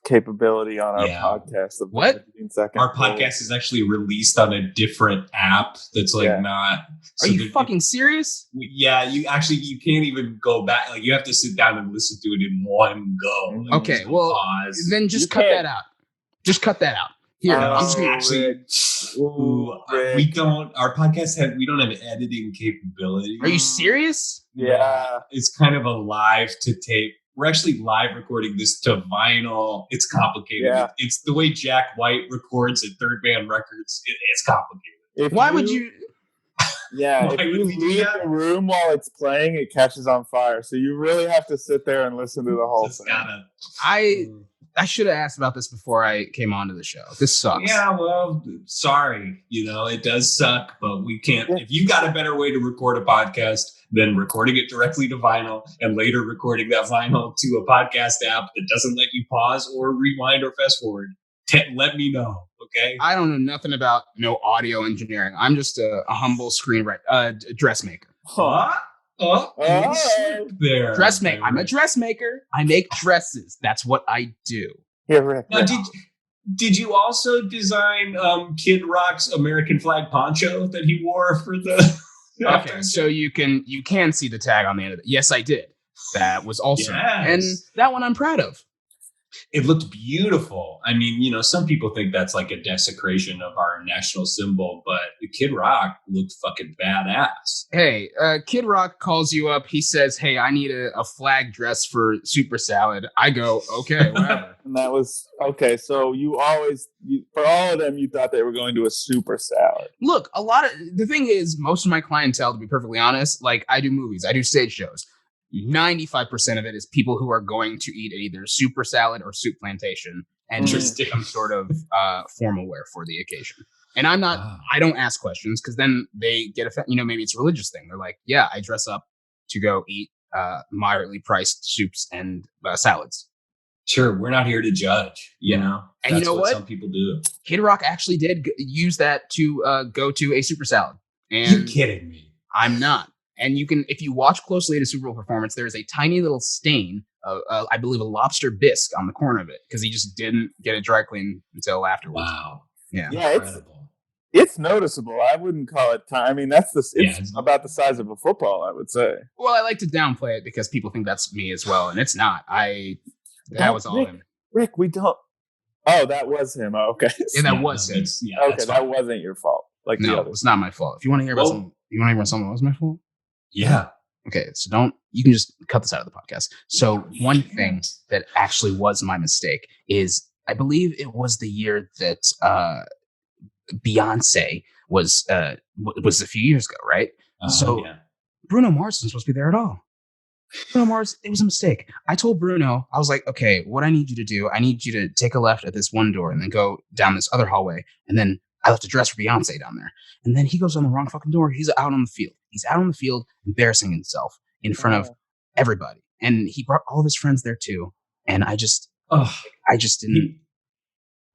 capability on our podcast. Of
what?
15 seconds
our podcast is actually released on a different app that's not.
Are you fucking serious?
Yeah, you can't even go back. Like you have to sit down and listen to it in one go. Like,
okay, well, pause. Then just cut that out. Just cut that out. Here, I'm just gonna
actually. We don't. Our podcast we don't have editing capability.
Are you serious?
Yeah,
it's kind of a live to tape. We're actually live recording this to vinyl. It's complicated.
Yeah.
It's the way Jack White records at Third Man Records. It's complicated.
Why would you?
Yeah, if you leave the room while it's playing, it catches on fire. So you really have to sit there and listen to the whole thing.
I should have asked about this before I came onto the show. This sucks.
Yeah, well, sorry. It does suck, but we can't. If you got a better way to record a podcast than recording it directly to vinyl and later recording that vinyl to a podcast app that doesn't let you pause or rewind or fast forward, let me know. Okay.
I don't know nothing about audio engineering. I'm just a humble screenwriter, dressmaker.
There.
Dressmaker. I'm a dressmaker. I make dresses. That's what I do.
Here, Rick.
Now, did you also design Kid Rock's American flag poncho that he wore for the?
Okay, so you can see the tag on the end of it. Yes, I did. That was awesome, and that one I'm proud of.
It looked beautiful. I mean, some people think that's like a desecration of our national symbol, but Kid Rock looked fucking badass.
Hey, Kid Rock calls you up. He says, hey, I need a flag dress for Super Salad. I go, okay, whatever.
And that was, okay, so for all of them, you thought they were going to a Super Salad.
Look, the thing is, most of my clientele, to be perfectly honest, like I do movies, I do stage shows. 95% of it is people who are going to eat either Super Salad or Soup Plantation and just some sort of formal wear for the occasion. And I don't ask questions because then they get offended. Maybe it's a religious thing. They're like, yeah, I dress up to go eat moderately priced soups and salads.
Sure, we're not here to judge, And
you know what?
Some people do.
Kid Rock actually did use that to go to a Super Salad. And
you're kidding me.
I'm not. And you can, if you watch closely at a Super Bowl performance, there's a tiny little stain, I believe a lobster bisque on the corner of it because he just didn't get it dry clean until afterwards.
Wow.
Yeah.
It's noticeable. I wouldn't call it time. I mean, it's about the size of a football, I would say.
Well, I like to downplay it because people think that's me as well, and it's not. That was all him.
Rick, we don't. Oh, that was him. Oh, okay.
Yeah, that was him.
Okay, that wasn't your fault. Like
no, it's not my fault. If you want to hear about something, that was my fault.
Yeah.
Okay, so you can just cut this out of the podcast. So one thing that actually was my mistake is I believe it was the year that Beyonce was a few years ago, right? Bruno Mars isn't supposed to be there at all. Bruno Mars, it was a mistake. I told Bruno, I was like, okay, what I need you to do, I need you to take a left at this one door and then go down this other hallway. And then I left a dress for Beyonce down there. And then he goes on the wrong fucking door. He's out on the field. He's out on the field embarrassing himself in front of everybody. And he brought all of his friends there too. And I just didn't.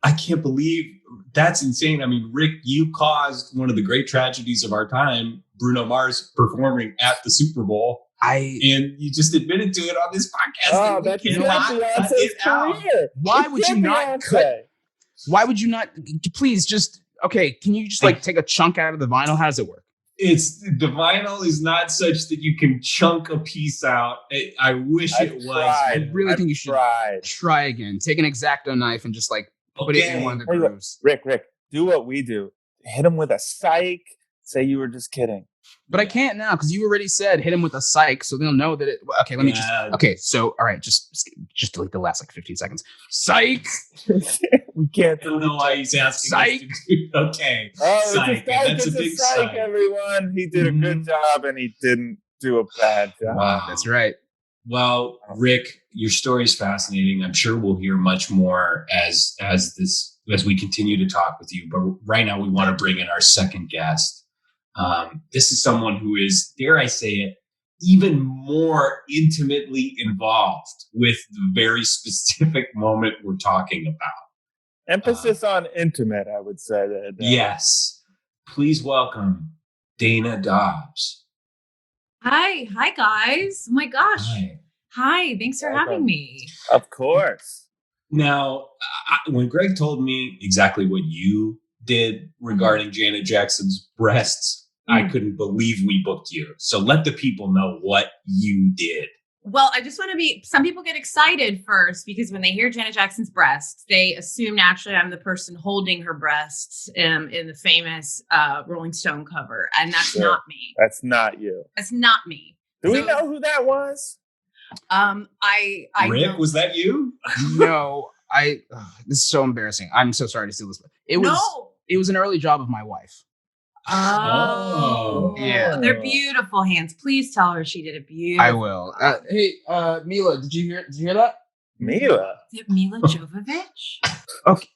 I can't believe that's insane. I mean, Rick, you caused one of the great tragedies of our time, Bruno Mars performing at the Super Bowl. And you just admitted to it on this podcast.
Oh, that's Beyonce's career.
Why would you not cut? Why would you not? Please just, okay, can you just take a chunk out of the vinyl? How does it work?
The vinyl is not such that you can chunk a piece out. I wish it was.
I really think you should try again. Take an X-Acto knife and just put it in one of the grooves.
Rick, do what we do. Hit him with a psych. Say you were just kidding.
But I can't now because you already said hit him with a psych, so they'll know that it. Okay, let me just. Okay, so all right, just delete the last 15 seconds. Psych.
We can't.
I don't know why he's asking.
Psych.
Okay.
Oh,
psych.
That's a big psych. Everyone, he did a good job, and he didn't do a bad job.
Wow, that's right.
Well, Rick, your story is fascinating. I'm sure we'll hear much more as we continue to talk with you. But right now, we want to bring in our second guest. This is someone who is, dare I say it, even more intimately involved with the very specific moment we're talking about.
Emphasis on intimate, I would say. That,
yes. Please welcome Dana Dobbs.
Hi guys. Oh my gosh. Hi. Thanks for having me.
Of course.
Now, when Greg told me exactly what you did regarding Janet Jackson's breasts, I couldn't believe we booked you. So let the people know what you did.
Well, I just want to some people get excited first because when they hear Janet Jackson's breasts, they assume naturally I'm the person holding her breasts in the famous Rolling Stone cover. And that's not me.
That's not you.
That's not me.
Do we know who that was?
I
Rick,
don't.
was that you?
No, this is so embarrassing. I'm so sorry to steal this. It was an early job of my wife.
Oh,
yeah.
They're beautiful hands. Please tell her she did a beautiful.
I will. Hey, Mila, did you hear that?
Mila?
Is it Mila Jovovich?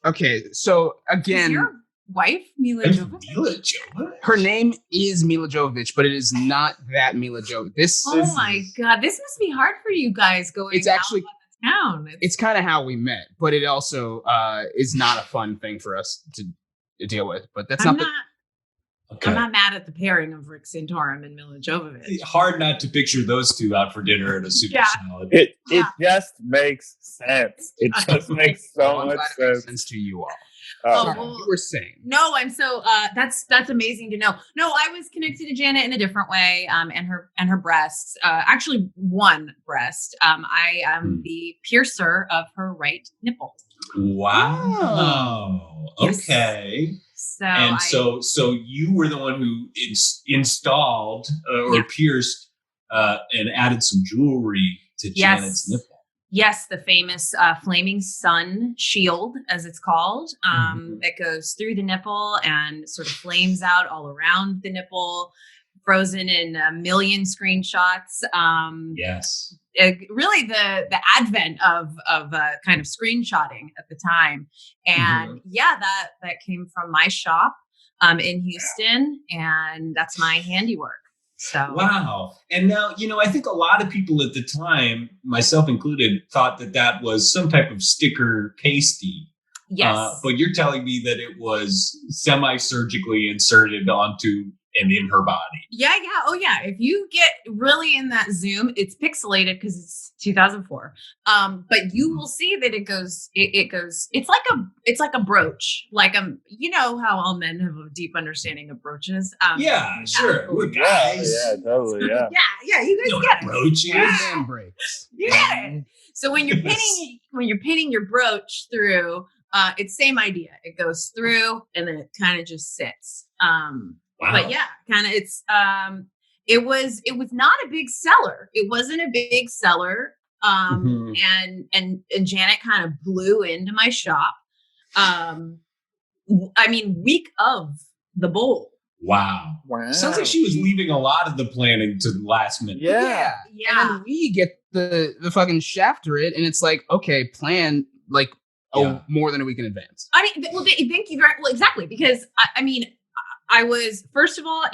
Okay. So again,
is your wife Mila Jovovich?
Her name is Mila Jovovich, but it is not that Mila Jovovich.
Oh my God, this must be hard for you guys going.
It's actually
out of town.
It's kind of how we met, but it also is not a fun thing for us to deal with. But that's not.
I'm not mad at the pairing of Rick Santorum and Mila Jovovich.
Hard not to picture those two out for dinner at a super salad.
It just makes sense. It just makes so much sense.
It makes sense to you all.
Well,
you were saying.
No, I'm so that's amazing to know. No, I was connected to Janet in a different way, and her breasts. Actually, one breast. I am the piercer of her right nipple.
Wow.
Yes.
Okay.
So
you were the one who installed or pierced and added some jewelry to Janet's nipple.
Yes, the famous flaming sun shield, as it's called, that goes through the nipple and sort of flames out all around the nipple, frozen in a million screenshots.
Yes.
Really the advent of kind of screenshotting at the time. And that came from my shop in Houston, and that's my handiwork. So
wow. And now, I think a lot of people at the time, myself included, thought that was some type of sticker pasty.
Yes.
But you're telling me that it was semi-surgically inserted onto and in her body.
Yeah. Oh yeah. If you get really in that zoom, it's pixelated because it's 2004. But you will see that it goes, it's like a brooch. Like, you know how all men have a deep understanding of brooches.
Yeah, sure. We're guys.
Yeah, totally. Yeah.
yeah. You guys get it.
Brooches.
Breaks.
You get it. So when you're pinning your brooch through, it's same idea. It goes through and then it kind of just sits.
Wow.
But yeah, kind of it was not a big seller. It wasn't a big seller. And Janet kind of blew into my shop. Week of the bowl.
Wow. Sounds like she was leaving a lot of the planning to the last minute.
Yeah. And then we get the fucking shafter it, and it's like, okay, plan like more than a week in advance.
I mean, well, thank you very well, exactly, because I was, first of all,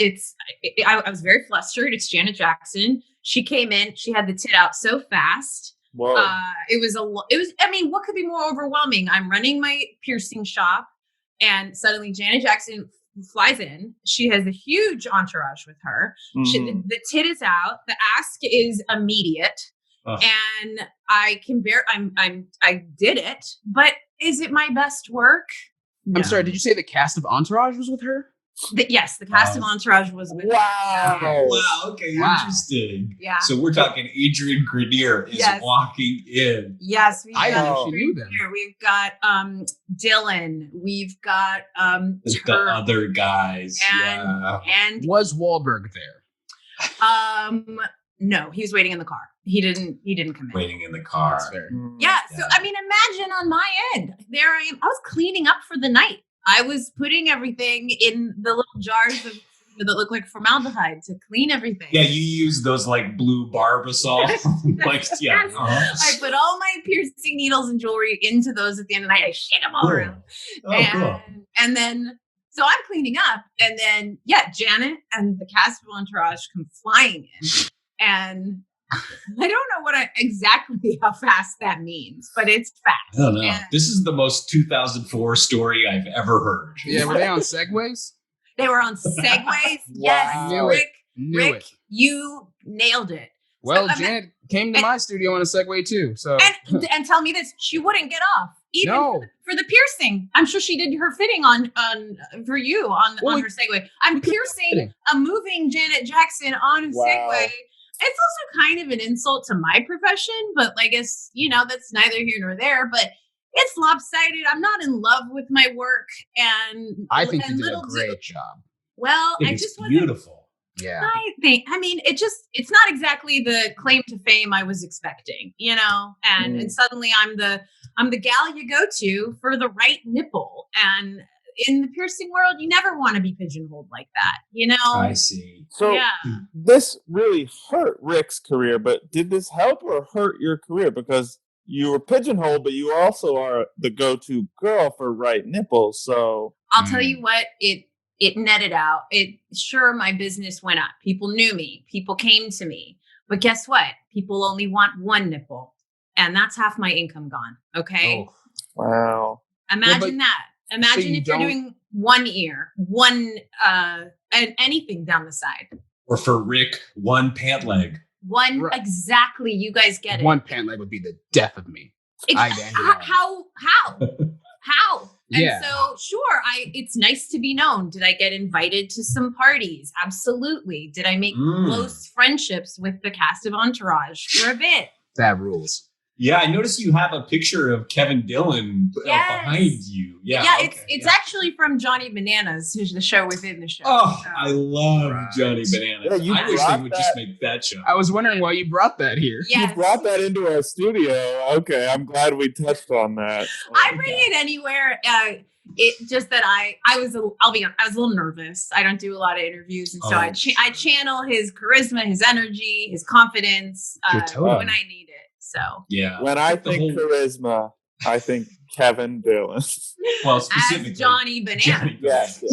I was very flustered. It's Janet Jackson. She came in, she had the tit out so fast.
Whoa.
What could be more overwhelming? I'm running my piercing shop and suddenly Janet Jackson flies in. She has a huge entourage with her.
Mm-hmm.
The tit is out. The ask is immediate. And I did it, but is it my best work? No.
I'm sorry. Did you say the cast of Entourage was with her?
Yes, the cast of Entourage was with her.
Wow. Okay. Wow. Interesting.
Yeah.
So we're talking Adrian Grenier is walking in.
Yes.
I didn't know she knew them.
We've got Dylan. We've got
the other guys.
And
was Wahlberg there?
No, he was waiting in the car. He didn't come in.
Waiting in the car.
That's fair.
Yeah. So imagine on my end. There I am. I was cleaning up for the night. I was putting everything in the little jars that look like formaldehyde to clean everything.
Yeah, you use those like blue Barbasol.
I put all my piercing needles and jewelry into those at the end of the night. I shake them all around.
Cool.
And then, so I'm cleaning up, and then Janet and the cast of Entourage come flying in. and I don't know exactly how fast that means, but it's fast.
I don't know.
And
this is the most 2004 story I've ever heard.
Yeah, were they on Segways?
They were on Segways. Yes,
Knew
Rick.
it.
You nailed it.
Well, Janet came to my studio on a Segway too. So
and tell me this, she wouldn't get off even
No.
for the piercing. I'm sure she did her fitting on for you on her Segway. I'm piercing a moving Janet Jackson on a Segway. It's also kind of an insult to my profession, but I guess that's neither here nor there. But it's lopsided. I'm not in love with my work, and
I think you did a great job.
Well, I just wasn't
beautiful.
Yeah.
I mean, it's not exactly the claim to fame I was expecting, and suddenly I'm the gal you go to for the right nipple. And in the piercing world, you never want to be pigeonholed like that,
I see.
So this really hurt Rick's career, but did this help or hurt your career? Because you were pigeonholed, but you also are the go-to girl for right nipples. So
I'll tell you what, it netted out. My business went up. People knew me. People came to me. But guess what? People only want one nipple. And that's half my income gone. Okay.
Oh, wow.
Imagine that. Imagine if you're doing one ear, and anything down the side.
Or for Rick, one pant leg.
Exactly. You guys get it.
One pant leg would be the death of me.
How?
Yeah.
And so, sure, it's nice to be known. Did I get invited to some parties? Absolutely. Did I make close friendships with the cast of Entourage for a bit?
That rules.
Yeah, I noticed you have a picture of Kevin Dillon behind you. Yeah,
it's actually from Johnny Bananas, who's the show within the show.
Oh, I love Johnny Bananas.
Yeah,
I wish they would just make that show.
I was wondering why you brought that here.
Yes.
You brought that into our studio. Okay, I'm glad we touched on that.
I bring it anywhere. It just that I'll be honest, I was a little nervous. I don't do a lot of interviews, and so I channel his charisma, his energy, his confidence when I need it. So
when I think charisma, I think Kevin Dillon.
Well, specifically
as Johnny Bananas.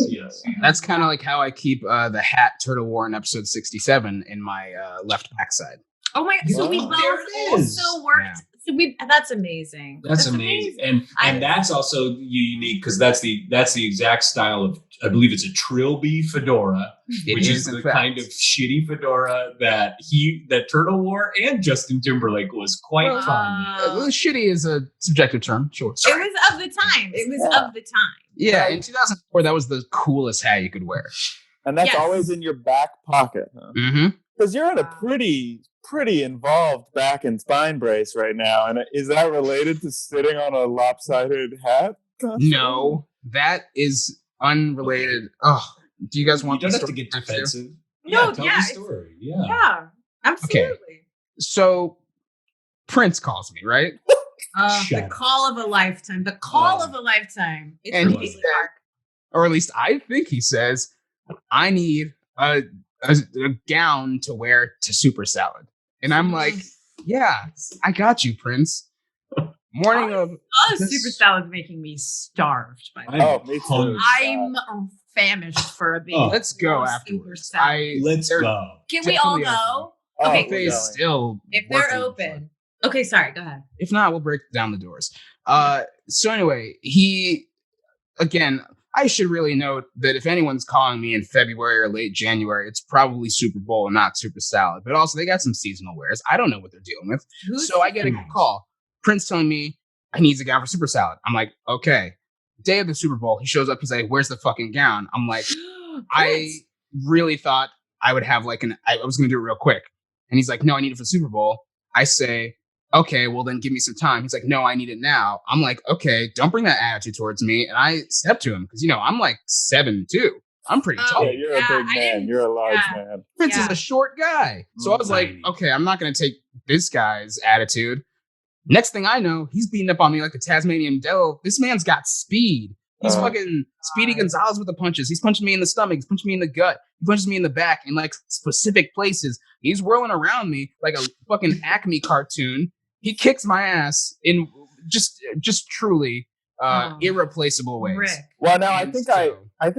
Yes.
That's kind of like how I keep the hat Turtle War in episode 67 in my left backside.
Oh my God! So we both also worked. Yeah. So that's amazing.
That's amazing. And that's also unique because that's the exact style of, I believe it's a trilby fedora, which is the kind of shitty fedora that Turtle wore and Justin Timberlake was quite fond of.
Shitty is a subjective term, sure.
It was of the time. Of the time.
Yeah, in 2004, that was the coolest hat you could wear.
And that's always in your back pocket, huh?
Mm-hmm.
Because you're in a pretty involved back and spine brace right now. And is that related to sitting on a lopsided hat?
No, that is unrelated. Oh, do you guys want
to get defensive?
No,
tell the story.
Yeah, absolutely.
Okay. So Prince calls me, right?
The call of a lifetime. The call of a lifetime. It's
and
really dark.
Or at least I think he says, I need a gown to wear to Super Salad. And I'm like, yeah, I got you, Prince. Morning of
Super Salad's making me starved. By the way.
Me too.
I'm famished for a big.
Let's go afterwards.
Let's go.
Can we all go?
Okay, still.
If they're open. Okay, sorry. Go ahead.
If not, we'll break down the doors. So anyway, I should really note that if anyone's calling me in February or late January, it's probably Super Bowl and not Super Salad. But also, they got some seasonal wares. I don't know what they're dealing with. So I get a call. Prince telling me I need a gown for Super Salad. I'm like, okay. Day of the Super Bowl, he shows up. He's like, where's the fucking gown? I'm like, I really thought I would have I was going to do it real quick. And he's like, no, I need it for Super Bowl. I say, okay, well then give me some time. He's like, no, I need it now. I'm like, okay, don't bring that attitude towards me. And I step to him because, I'm like 7'2". I'm pretty tall.
Yeah, you're a big man. You're a large man.
Prince is a short guy. So I was like, okay, I'm not going to take this guy's attitude. Next thing I know, he's beating up on me like a Tasmanian devil. This man's got speed. He's fucking Speedy Gonzalez with the punches. He's punching me in the stomach. He's punching me in the gut. He punches me in the back in specific places. He's whirling around me like a fucking Acme cartoon. He kicks my ass in just truly irreplaceable ways.
Rick.
Well, now I think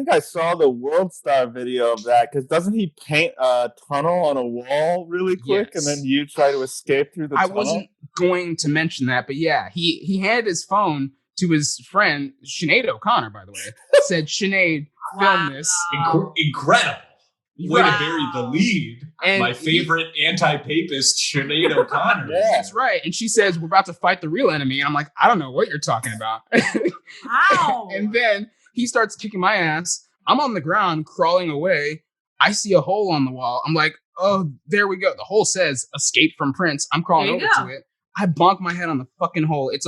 I saw the World Star video of that, because doesn't he paint a tunnel on a wall really quick, and then you try to escape through the tunnel?
I wasn't going to mention that, but yeah, he handed his phone to his friend Sinead O'Connor. By the way, said Sinead, film this.
Incredible. Way to bury the lead. And my favorite anti-papist, Sinead O'Connor.
Yeah. That's right. And she says, we're about to fight the real enemy. And I'm like, I don't know what you're talking about.
Wow.
And then he starts kicking my ass. I'm on the ground, crawling away. I see a hole on the wall. I'm like, oh, there we go. The hole says escape from Prince. I'm crawling over to it. I bonk my head on the fucking hole. It's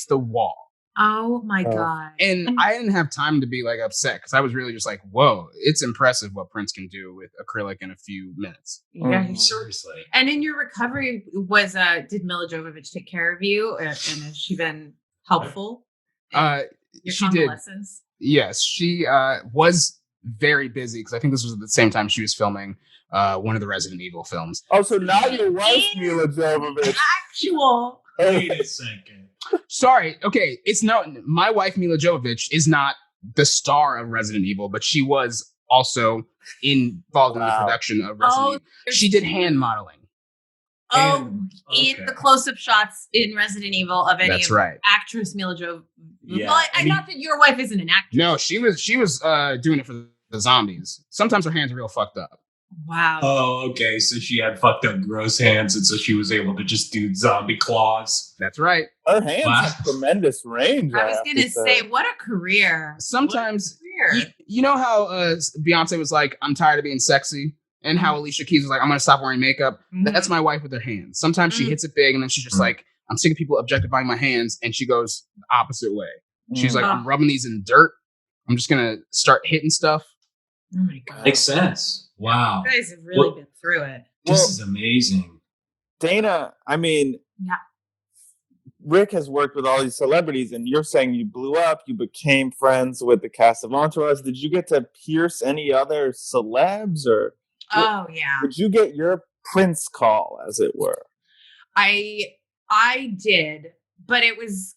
the wall.
Oh my God.
And I didn't have time to be like upset, because I was really just like, whoa, it's impressive what Prince can do with acrylic in a few minutes.
Yeah,
seriously.
And in your recovery, did Mila Jovovich take care of you? And has she been helpful?
She did. Yes, she was very busy, because I think this was at the same time she was filming one of the Resident Evil films.
Oh, so now your wife, Mila Jovovich.
Actual.
Wait a second.
Sorry. Okay. My wife, Mila Jovovich, is not the star of Resident Evil, but she was also involved in the production of Resident Evil. She did hand modeling.
In the close-up shots in Resident Evil of any actress Mila Jovovich.
Yeah.
Well, not that your wife isn't an actress.
No, she was doing it for the zombies. Sometimes her hands are real fucked up.
Wow.
Oh, okay. So she had fucked up gross hands, and so she was able to just do zombie claws.
That's right.
Her hands have tremendous range.
I was going to say, what a career.
Sometimes, you know how Beyonce was like, I'm tired of being sexy? And how Alicia Keys was like, I'm going to stop wearing makeup? Mm-hmm. That's my wife with her hands. Sometimes she hits it big, and then she's just like, I'm sick of people objectifying my hands, and she goes the opposite way. She's like, I'm rubbing these in dirt. I'm just going to start hitting stuff.
Oh my God.
Makes sense. Wow.
You guys have really been through it.
This is amazing.
Dana, I mean, Rick has worked with all these celebrities, and you're saying you blew up, you became friends with the cast of Entourage. Did you get to pierce any other celebs, or did you get your Prince call, as it were?
I did, but it was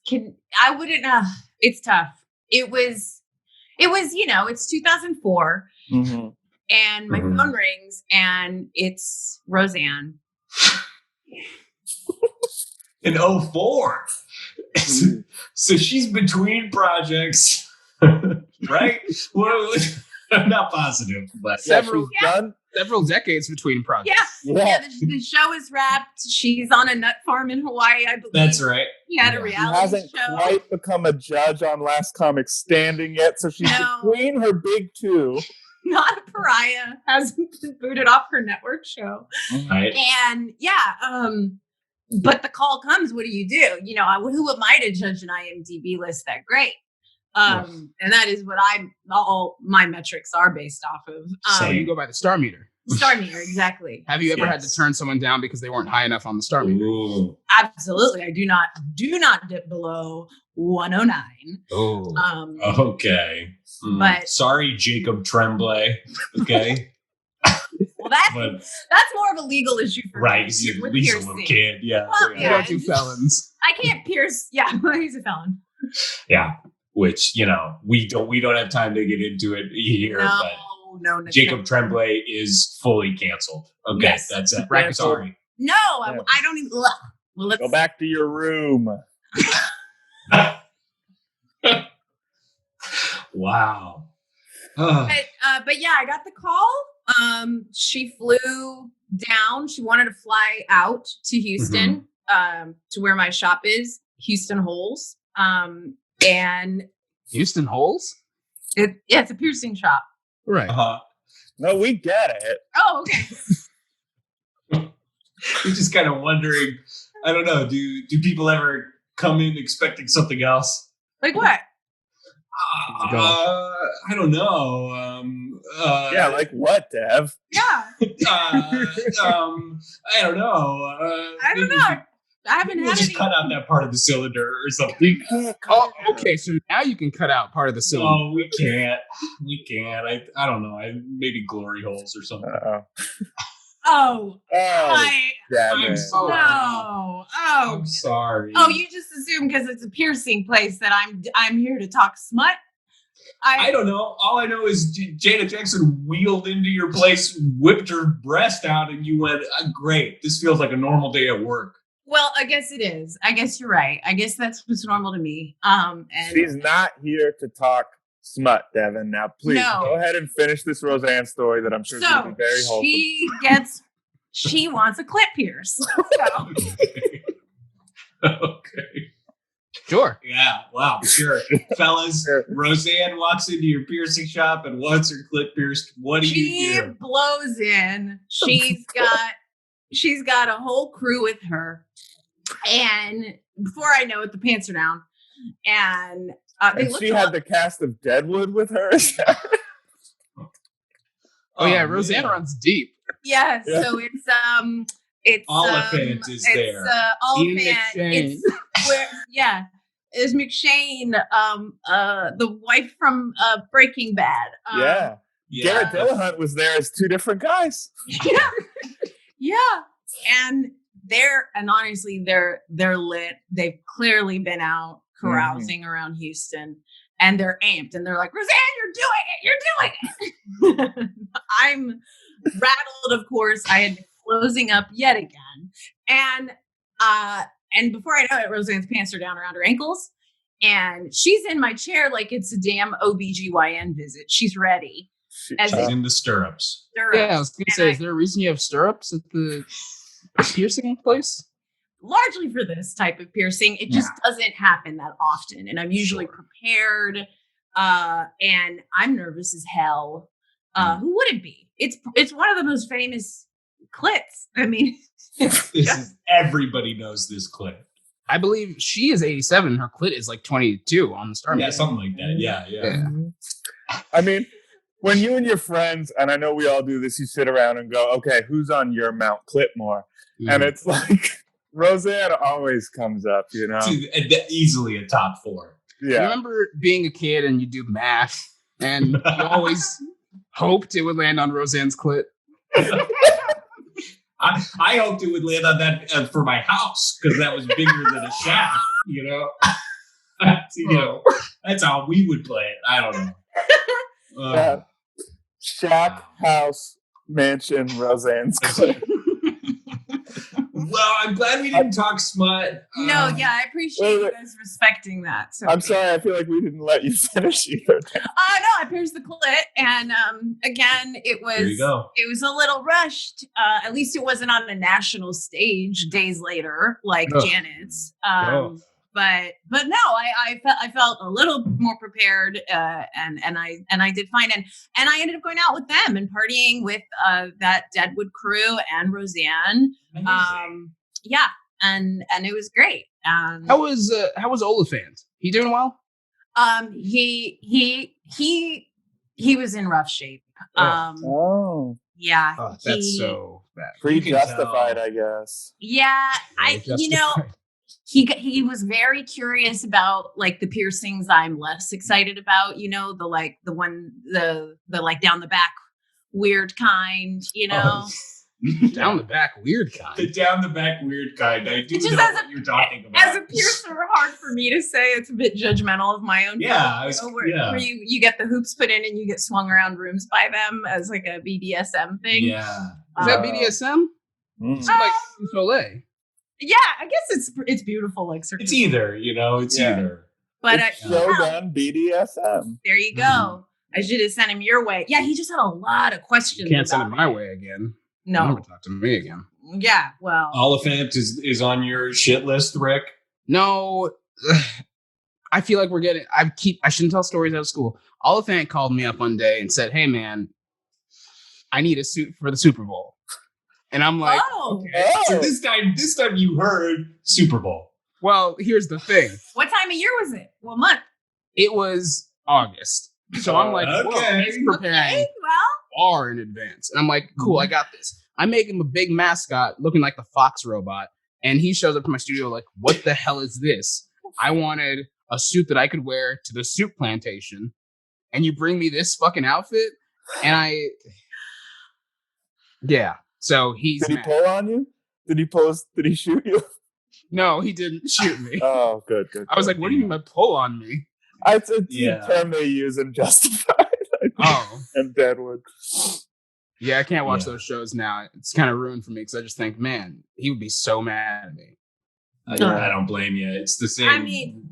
I wouldn't it's tough. It was it's 2004. Mm-hmm. And my phone rings, and it's Roseanne.
In 2004. So she's between projects, right? Well, I'm not positive, but
several decades between projects.
Yeah. The show is wrapped. She's on a nut farm in Hawaii, I believe.
That's right.
She had a reality show.
She hasn't quite become a judge on Last Comic Standing yet, so she's between her big two.
Not a pariah, hasn't been booted off her network show.
Right.
And but the call comes, what do? Who am I to judge an IMDb list that great? And that is what all my metrics are based off of.
So you go by the star meter.
Star meter, exactly.
Have you ever had to turn someone down because they weren't high enough on the star meter?
Ooh.
Absolutely. I do not dip below 109.
Oh.
Okay.
But
sorry, Jacob Tremblay. Okay.
Well, that's more of a legal issue for
me.
He's
a little kid. Yeah.
Well,
yeah. Two felons.
I can't pierce. Yeah, he's a felon.
Yeah. Which, we don't have time to get into it here.
No.
Jacob Tremblay is fully canceled. Okay,
yes.
That's it.
Right.
Sorry.
No, I don't even. Well, let's
go back to your room.
Wow.
But yeah, I got the call. She flew down. She wanted to fly out to Houston, to where my shop is, Houston Holes. And
Houston Holes?
It's a piercing shop.
Right.
No, we get it.
Oh, okay.
We're just kind of wondering, I don't know, do people ever come in expecting something else?
Like what?
I don't know.
Like what, Dev?
Yeah.
I don't know.
I don't know. I haven't had
just
any.
cut out that part of the cylinder or something.
Okay. So now you can cut out part of the cylinder.
No, we can't. I don't know. Maybe glory holes or something.
Oh.
Devin.
No. Oh,
I'm sorry.
Oh, you just assume because it's a piercing place that I'm here to talk smut.
I don't know. All I know is Janet Jackson wheeled into your place, whipped her breast out, and you went, great. This feels like a normal day at work.
Well, I guess it is. I guess you're right. I guess that's what's normal to me. And
she's not here to talk smut, Devin. Now, please go ahead and finish this Roseanne story that I'm sure is going to be very wholesome.
She wants a clit pierce. So.
Okay.
Sure.
Yeah. Wow. Sure. Fellas, Roseanne walks into your piercing shop and wants her clit pierced. What do you do?
She blows in. She's got a whole crew with her. And before I know it, the pants are down. And
she had the cast of Deadwood with her.
Oh yeah, Roseanne runs deep.
Yeah, so it's
Oliphant is there.
Oliphant. It's where is McShane, the wife from Breaking Bad.
Yeah. Garrett Dillahunt was there as two different guys.
Yeah. And honestly, they're lit. They've clearly been out carousing around Houston, and they're amped, and they're like, Roseanne, you're doing it. I'm rattled, of course. I had been closing up yet again. And before I know it, Roseanne's pants are down around her ankles, and she's in my chair like it's a damn OBGYN visit. She's ready.
She's in the stirrups.
Yeah, I was going to say, is there a reason you have stirrups at the piercing place?
Largely for this type of piercing. It just doesn't happen that often. And I'm usually prepared. And I'm nervous as hell. Who wouldn't be? It's one of the most famous clits. I mean,
everybody knows this clit.
I believe she is 87. Her clit is like 22 on the star.
Yeah, something like that. Yeah.
I mean, when you and your friends, and I know we all do this, you sit around and go, okay, who's on your Mount Clipmore? And it's like, Roseanne always comes up, you know?
Easily a top 4.
Yeah.
I remember being a kid and you do math, and you always hoped it would land on Roseanne's clit.
I hoped it would land on that for my house, because that was bigger than a shaft, you know? That's how we would play it. I don't know.
Shack, house, mansion, Roseanne's clit.
Well, I'm glad we didn't talk smut.
No, I appreciate you guys respecting that. So
I'm sorry, I feel like we didn't let you finish either.
No, I pierced the clit, and again, it was a little rushed. At least it wasn't on a national stage days later, like Janet's. But no, I felt a little more prepared, and I did fine, and I ended up going out with them and partying with that Deadwood crew and Roseanne. And it was great.
How was Oliphant? He doing well?
He was in rough shape. Yeah.
Oh, that's so bad.
Pre-justified, I guess.
Yeah, He was very curious about like the piercings I'm less excited about, the down the back weird kind,
Down the back weird kind.
The down the back weird kind. I do know what you're talking about.
As a piercer, hard for me to say. It's a bit judgmental of my own.
Yeah.
Where you get the hoops put in and you get swung around rooms by them as like a BDSM thing.
Yeah. Is that BDSM? It's like Soleil.
Yeah, I guess it's beautiful. Like
it's either, it's either.
But
Shogun BDSM.
There you go. I should have sent him your way. Yeah, he just had a lot of questions.
You can't send him my way again.
No.
Never talk to me again.
Yeah, well.
Oliphant is on your shit list, Rick?
No. I feel like we're getting. I shouldn't tell stories out of school. Oliphant called me up one day and said, "Hey man, I need a suit for the Super Bowl." And I'm like,
okay.
So this time you heard Super Bowl.
Well, here's the thing.
What time of year was it? What month?
It was August. So I'm like, okay. He's preparing far in advance. And I'm like, cool, I got this. I make him a big mascot looking like the Fox robot. And he shows up to my studio like, what the hell is this? I wanted a suit that I could wear to the soup plantation. And you bring me this fucking outfit? And yeah. So he's
Did he pull on you? Did he shoot you?
No, he didn't shoot me.
Oh, good.
I was like, what do you mean by pull on me?
It's a term they use in Justified. And Deadwood.
Yeah, I can't watch those shows now. It's kind of ruined for me because I just think, man, he would be so mad at me.
I don't blame you. It's the same. I mean,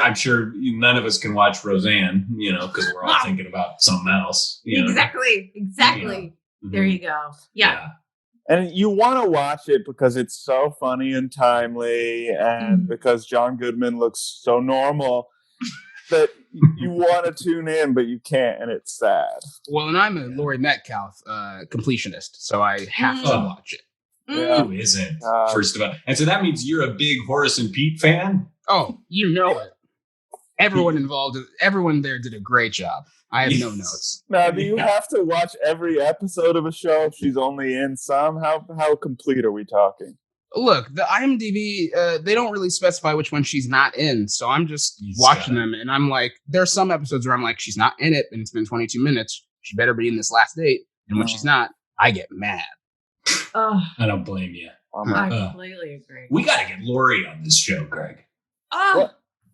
I'm sure none of us can watch Roseanne, because we're all thinking about something else.
Exactly. There you go. Yeah.
And you want to watch it because it's so funny and timely, and because John Goodman looks so normal that you want to tune in, but you can't, and it's sad.
Well, and I'm a Laurie Metcalf completionist, so I have to watch it.
Yeah.
Who isn't? First of all, and so that means you're a big Horace and Pete fan.
Oh, you know it. Everyone there did a great job. I have no notes.
Now, do you have to watch every episode of a show if she's only in some? How complete are we talking?
Look, the IMDb, they don't really specify which one she's not in, so I'm just watching them, and I'm like, there's some episodes where I'm like, she's not in it, and it's been 22 minutes. She better be in this last date, and when she's not, I get mad.
I don't blame you.
I completely agree.
We got to get Lori on this show, Greg.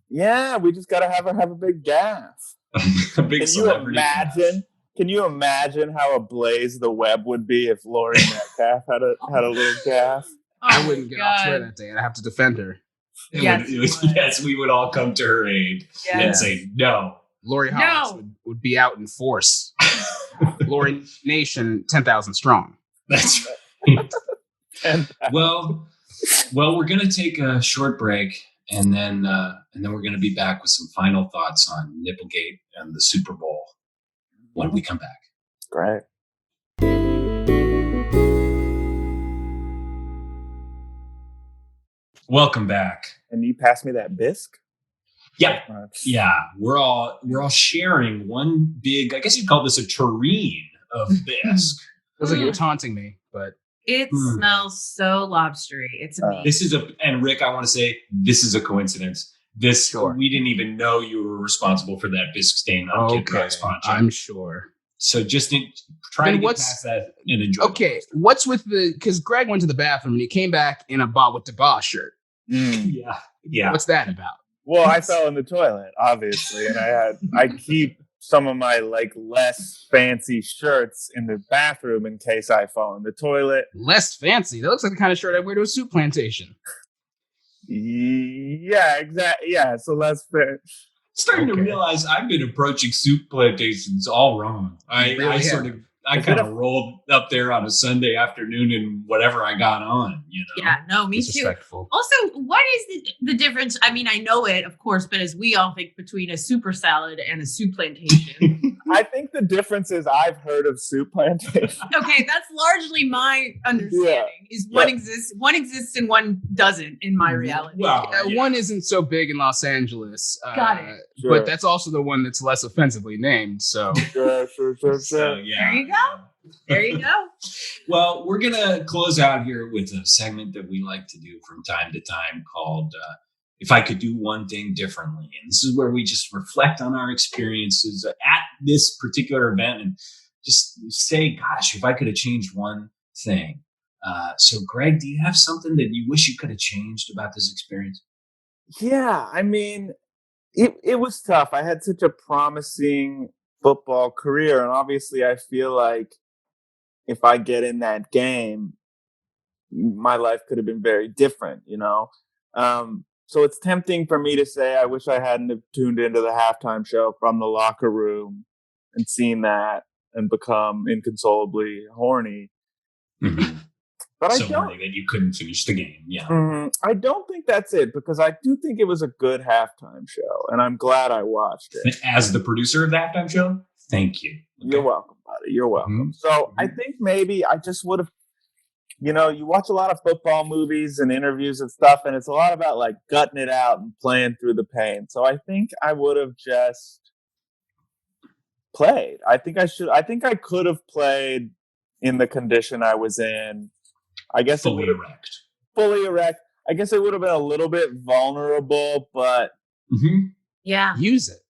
Yeah, we just got to have her have a big gaff.
A big celebrity.
Can you imagine how ablaze the web would be if Lori Metcalf had a little gaff?
I wouldn't get off Twitter that day. I'd have to defend her.
Yes, we would all come to her aid and say no.
Lori Hobbs would be out in force. Lori Nation, 10,000 strong.
That's right. Well, we're gonna take a short break, and then we're gonna be back with some final thoughts on Nipplegate and the Super Bowl when we come back.
Great.
Welcome back.
And you pass me that bisque?
Yeah. Yeah. We're all sharing one big, I guess you'd call this a tureen of bisque.
Feels like you're taunting me, but
it smells so lobstery. It's amazing.
And Rick, I want to say this is a coincidence. We didn't even know you were responsible for that bisque stain on Kid Rock's poncho.
I'm sure.
So just try to get past that and enjoy.
Okay, what's with because Greg went to the bathroom and he came back in a Ba with the Ba shirt.
Yeah.
What's that about?
Well, I fell in the toilet, obviously, and I keep some of my less fancy shirts in the bathroom in case I fall in the toilet.
Less fancy? That looks like the kind of shirt I wear to a soup plantation.
Yeah, exactly. Yeah, so less fancy.
Starting to realize I've been approaching soup plantations all wrong. I kind of rolled up there on a Sunday afternoon and whatever I got on,
Yeah, no, me too. Also, what is the difference? I mean, I know it, of course, but as we all think, between a super salad and a soup plantation.
I think the difference is I've heard of soup plantation.
Okay, that's largely my understanding. Is one exists and one doesn't in my reality.
Well, one isn't so big in Los Angeles.
Got it.
But that's also the one that's less offensively named. So
sure.
So, yeah.
There you go.
Well, we're going to close out here with a segment that we like to do from time to time called If I Could Do One Thing Differently. And this is where we just reflect on our experiences at this particular event and just say, gosh, if I could have changed one thing. So, Greg, do you have something that you wish you could have changed about this experience?
Yeah, I mean, it was tough. I had such a promising football career, and obviously I feel like if I get in that game, my life could have been very different, So it's tempting for me to say I wish I hadn't have tuned into the halftime show from the locker room and seen that and become inconsolably horny.
Mm-hmm.
But
so horny that you couldn't finish the game. Yeah.
I don't think that's it, because I do think it was a good halftime show, and I'm glad I watched it.
As the producer of the halftime show, thank you. Okay.
You're welcome, buddy. You're welcome. So I think maybe I just would have, you watch a lot of football movies and interviews and stuff, and it's a lot about gutting it out and playing through the pain. So I think I would have just played. I think I could have played in the condition I was in. I guess
fully erect.
Fully erect. I guess it would have been a little bit vulnerable, but
use it.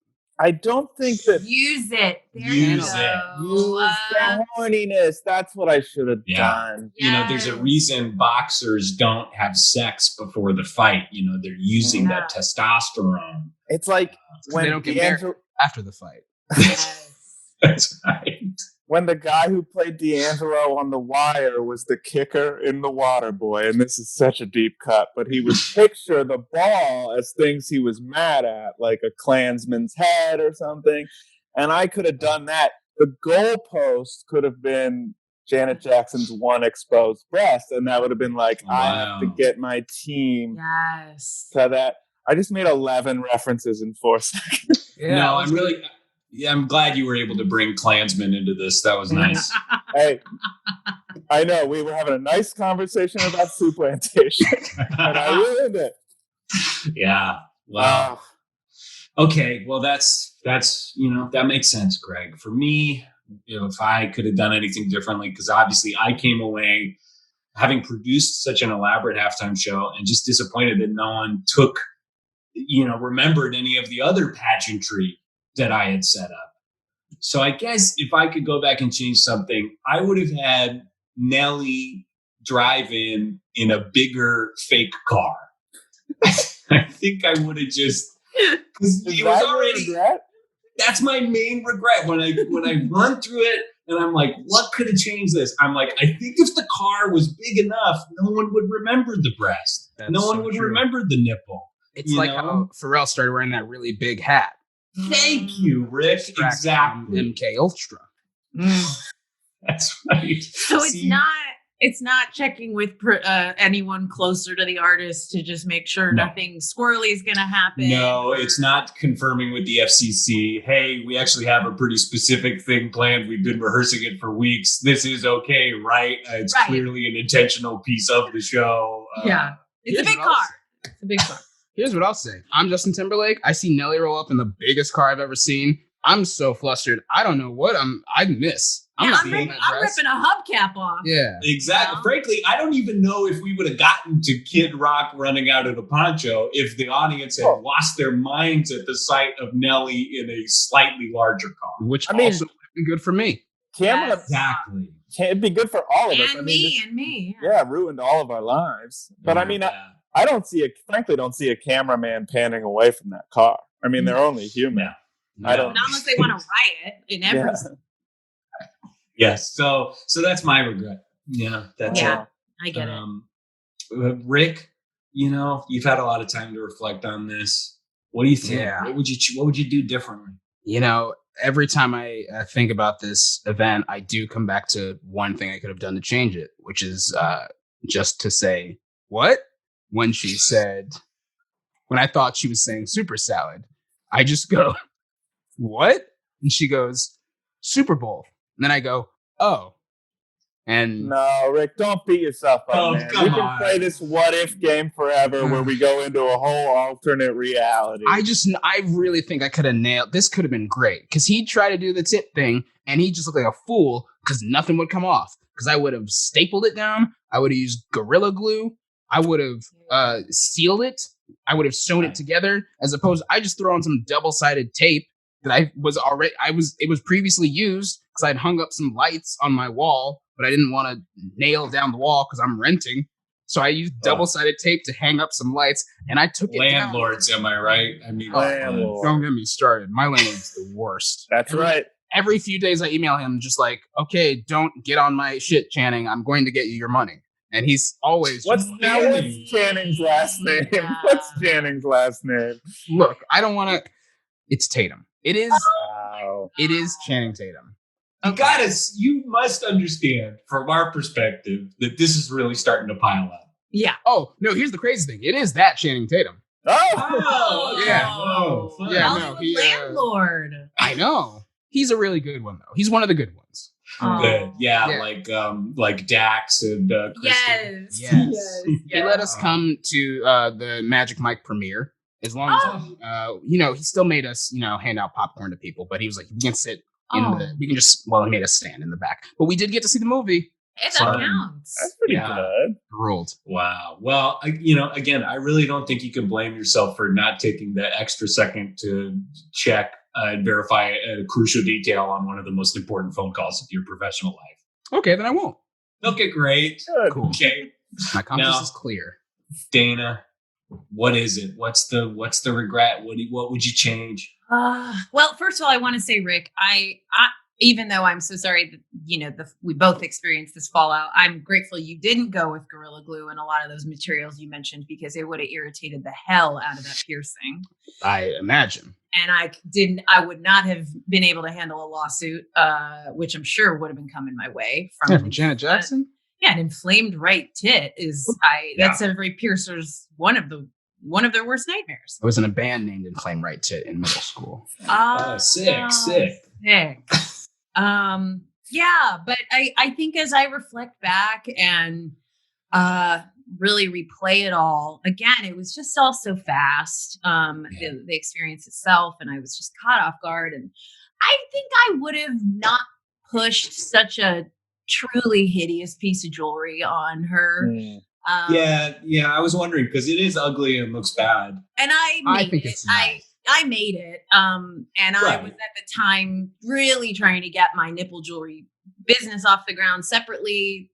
I don't think that
use it.
Use it.
Use the horniness. That's what I should have done.
Yes.
There's a reason boxers don't have sex before the fight. They're using that testosterone.
It's like when
they don't get married after the fight.
Yes.
That's right.
When the guy who played D'Angelo on The Wire was the kicker in The Waterboy, and this is such a deep cut, but he would picture the ball as things he was mad at, like a Klansman's head or something. And I could have done that. The goalpost could have been Janet Jackson's one exposed breast, and that would have been like, I have to get my team to that. I just made 11 references in 4 seconds.
No, I'm glad you were able to bring Klansmen into this. That was nice.
Hey, I know we were having a nice conversation about supplantation, and I ruined it.
Yeah. Wow. Okay. Well, that's that makes sense, Greg. For me, if I could have done anything differently, because obviously I came away having produced such an elaborate halftime show and just disappointed that no one remembered any of the other pageantry that I had set up. So I guess if I could go back and change something, I would have had Nelly drive in a bigger fake car. I think I would have just, because it was already, that's my main regret. When I run through it and I'm like, what could have changed this? I'm like, I think if the car was big enough, no one would remember the breast. No one would remember the nipple.
It's like how Pharrell started wearing that really big hat.
Thank you, Rick. Exactly.
MK Ultra.
That's right.
So it's not checking with anyone closer to the artist to just make sure nothing squirrely is going to happen.
No, it's not confirming with the FCC. Hey, we actually have a pretty specific thing planned. We've been rehearsing it for weeks. This is okay, right? It's clearly an intentional piece of the show.
It's a big car. It's a big car.
Here's what I'll say. I'm Justin Timberlake. I see Nelly roll up in the biggest car I've ever seen. I'm so flustered. I don't know what I miss. I'm
ripping a hubcap off.
Yeah.
Exactly. Frankly, I don't even know if we would have gotten to Kid Rock running out in a poncho if the audience had lost their minds at the sight of Nelly in a slightly larger car.
Which also would be good for me.
Exactly.
It'd be good for all of us.
And me.
Yeah, ruined all of our lives. But I mean, I don't see a cameraman panning away from that car. I mean, they're only human.
Not unless they want to riot in every.
Yes. So that's my regret. Yeah. That's it.
I get
it. Rick, you've had a lot of time to reflect on this. What do you think?
Yeah.
What would you do differently?
Every time I think about this event, I do come back to one thing I could have done to change it, which is just to say, what? When I thought she was saying super salad, I just go, what? And she goes, Super Bowl. And then I go, oh. And
no, Rick, don't beat yourself up, man. We can play this what if game forever where we go into a whole alternate reality.
I really think I could have nailed this. Could have been great because he tried to do the tit thing and he just looked like a fool because nothing would come off. Because I would have stapled it down. I would have used Gorilla Glue. I would have sealed it. I would have sewn it together as opposed I just throw on some double-sided tape that it was previously used because I'd hung up some lights on my wall, but I didn't want to nail down the wall because I'm renting. So I used double-sided tape to hang up some lights and I took it down.
Landlords, am I right? I mean,
don't get me started. My landlord's the worst.
That's right.
Every few days I email him just like, okay, don't get on my shit, Channing. I'm going to get you your money. And he's always
what's Channing's last name? Yeah. What's Channing's last name?
Look, I don't want to. It's Tatum. It is. Wow. It is Channing Tatum.
You must understand from our perspective that this is really starting to pile up.
Yeah.
Oh no! Here's the crazy thing. It is that Channing Tatum.
Oh
yeah.
Oh, landlord.
I know. He's a really good one though. He's one of the good ones.
Good. Yeah. Like Dax and
Kristen.
Yes. He let us come to the Magic Mike premiere as long as he still made us hand out popcorn to people, but he was like, we can sit he made us stand in the back, but we did get to see the movie.
That counts.
That's pretty good.
Ruled.
Wow. Well, again, I really don't think you can blame yourself for not taking the extra second to check and verify a crucial detail on one of the most important phone calls of your professional life.
Okay, then I won't.
Okay, great.
Good.
Cool.
Okay.
My conscience
Now,
is clear.
Dana, what is it? What's the regret? What would you change?
Well, first of all, I want to say, Rick, I even though I'm so sorry that we both experienced this fallout, I'm grateful you didn't go with Gorilla Glue and a lot of those materials you mentioned, because it would have irritated the hell out of that piercing.
I imagine.
And I would not have been able to handle a lawsuit, which I'm sure would have been coming my way from
Janet Jackson.
Yeah, an inflamed right tit that's every piercer's one of their worst nightmares.
I was in a band named Inflame Right Tit in middle school.
Sick.
Yeah, but I think as I reflect back and really replay it all again, it was just all so fast. The experience itself, and I was just caught off guard. And I think I would have not pushed such a truly hideous piece of jewelry on her.
I was wondering, because it is ugly and looks bad.
And I think it's nice. I made it. And I was at the time really trying to get my nipple jewelry business off the ground separately.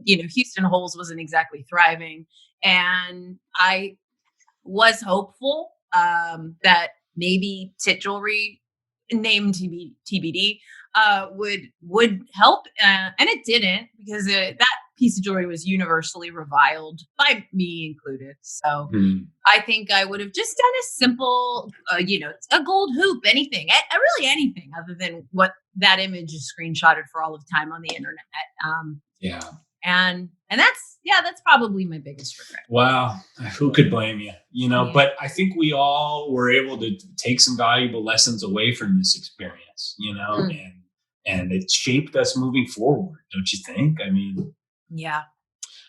Houston Holes wasn't exactly thriving. And I was hopeful that maybe tit jewelry, named TBD, would help. And it didn't, because that piece of jewelry was universally reviled, by me included. So I think I would have just done a simple, a gold hoop, anything, really anything other than what that image is screenshotted for all of time on the internet. And that's probably my biggest regret.
Wow. Who could blame you? But I think we all were able to take some valuable lessons away from this experience, and it shaped us moving forward. Don't you think? I mean,
yeah.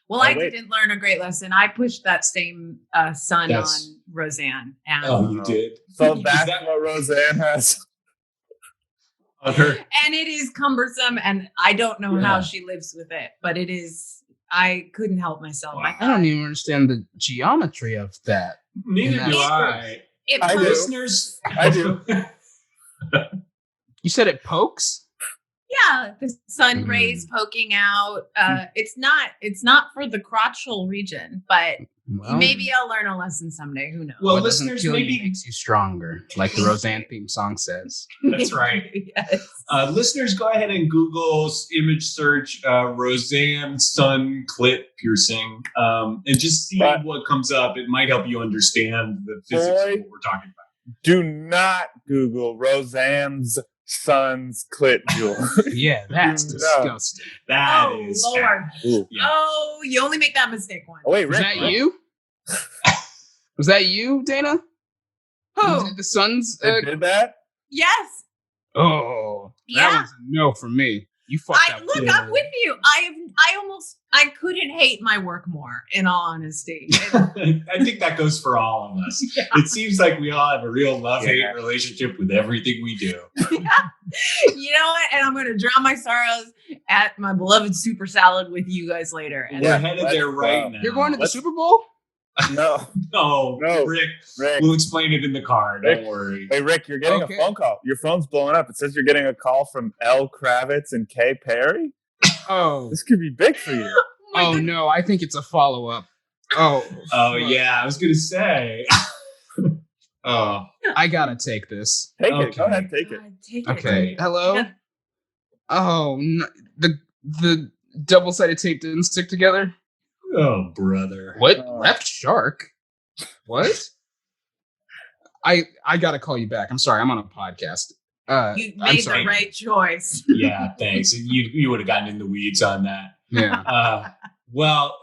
Well, I didn't learn a great lesson. I pushed that same sun on Roseanne. And
you did?
So that's what Roseanne has on her.
And it is cumbersome, and I don't know how she lives with it, but it is. I couldn't help myself.
Wow. I don't even understand the geometry of that.
Neither do I. Listeners,
I do.
You said it pokes?
Yeah, the sun rays poking out. It's not for the crotchal region, but maybe I'll learn a lesson someday. Who knows?
Well, listeners, maybe makes you stronger, like the Roseanne theme song says.
That's right.
Yes.
Listeners, go ahead and Google image search Roseanne sun clit piercing, and just see what comes up. It might help you understand the physics of what we're talking about.
Do not Google Roseanne's son's clit jewel.
Yeah, that's disgusting.
That is
Lord. Oh, you only make that mistake once.
Oh, wait,
was that you? Was that you, Dana?
Who?
Did the sons
did that?
Yes.
Oh, that was a no for me. You fucked up.
Look, I'm with you. I couldn't hate my work more, in all honesty.
I think that goes for all of us. Yeah. It seems like we all have a real love-hate relationship with everything we do.
Yeah. You know what? And I'm going to drown my sorrows at my beloved super salad with you guys later. And
we're headed there right now.
You're going to the Super Bowl?
No, Rick. We'll explain it in the car. Don't worry.
Hey, Rick, you're getting a phone call. Your phone's blowing up. It says you're getting a call from L. Kravitz and Kay Perry.
Oh,
this could be big for you.
Oh no, I think it's a follow-up.
Oh yeah, I was gonna say.
Oh, I gotta take this.
Take it. Go ahead, take it.
Take
it. Hello. Yeah. Oh, no, the double-sided tape didn't stick together.
Oh, brother.
What? Left shark? What? I gotta call you back. I'm sorry. I'm on a podcast.
You made the right choice.
Yeah, thanks. You would have gotten in the weeds on that.
Yeah.
Well,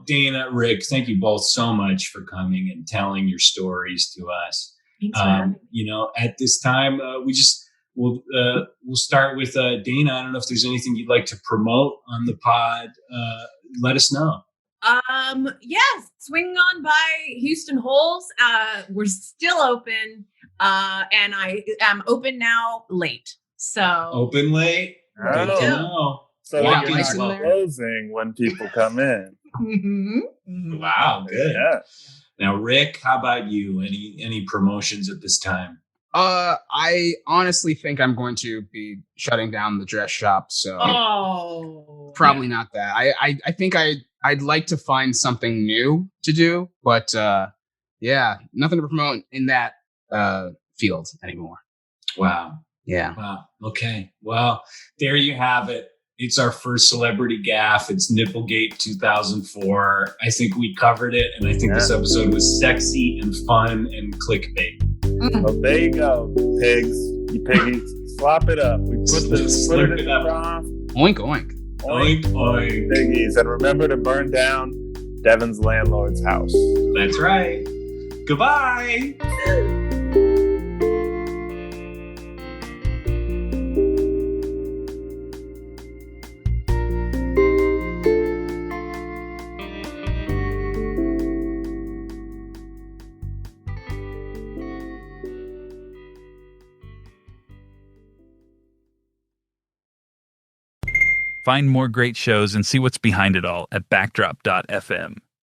Dana, Rick, thank you both so much for coming and telling your stories to us.
Thanks,
at this time, we'll start with Dana. I don't know if there's anything you'd like to promote on the pod. Let us know.
Yes, swing on by Houston Holes. We're still open. And I am open now late. So
open late?
I don't know. So you're not closing when people come in.
Mm-hmm.
Wow, good.
Yeah.
Now, Rick, how about you? Any promotions at this time?
I honestly think I'm going to be shutting down the dress shop, so probably not that. I think I'd like to find something new to do, but yeah, nothing to promote in that field anymore.
Wow.
Yeah.
Wow. Okay. Well, there you have it. It's our first celebrity gaffe. It's Nipplegate 2004. I think we covered it, and I think this episode was sexy and fun and clickbait.
Well, there you go, pigs. You piggies. Slop it up. We put it in the broth.
Oink, oink.
Oink, oink.
Piggies. And remember to burn down Devin's landlord's house.
That's right. Goodbye.
Find more great shows and see what's behind it all at backdrop.fm.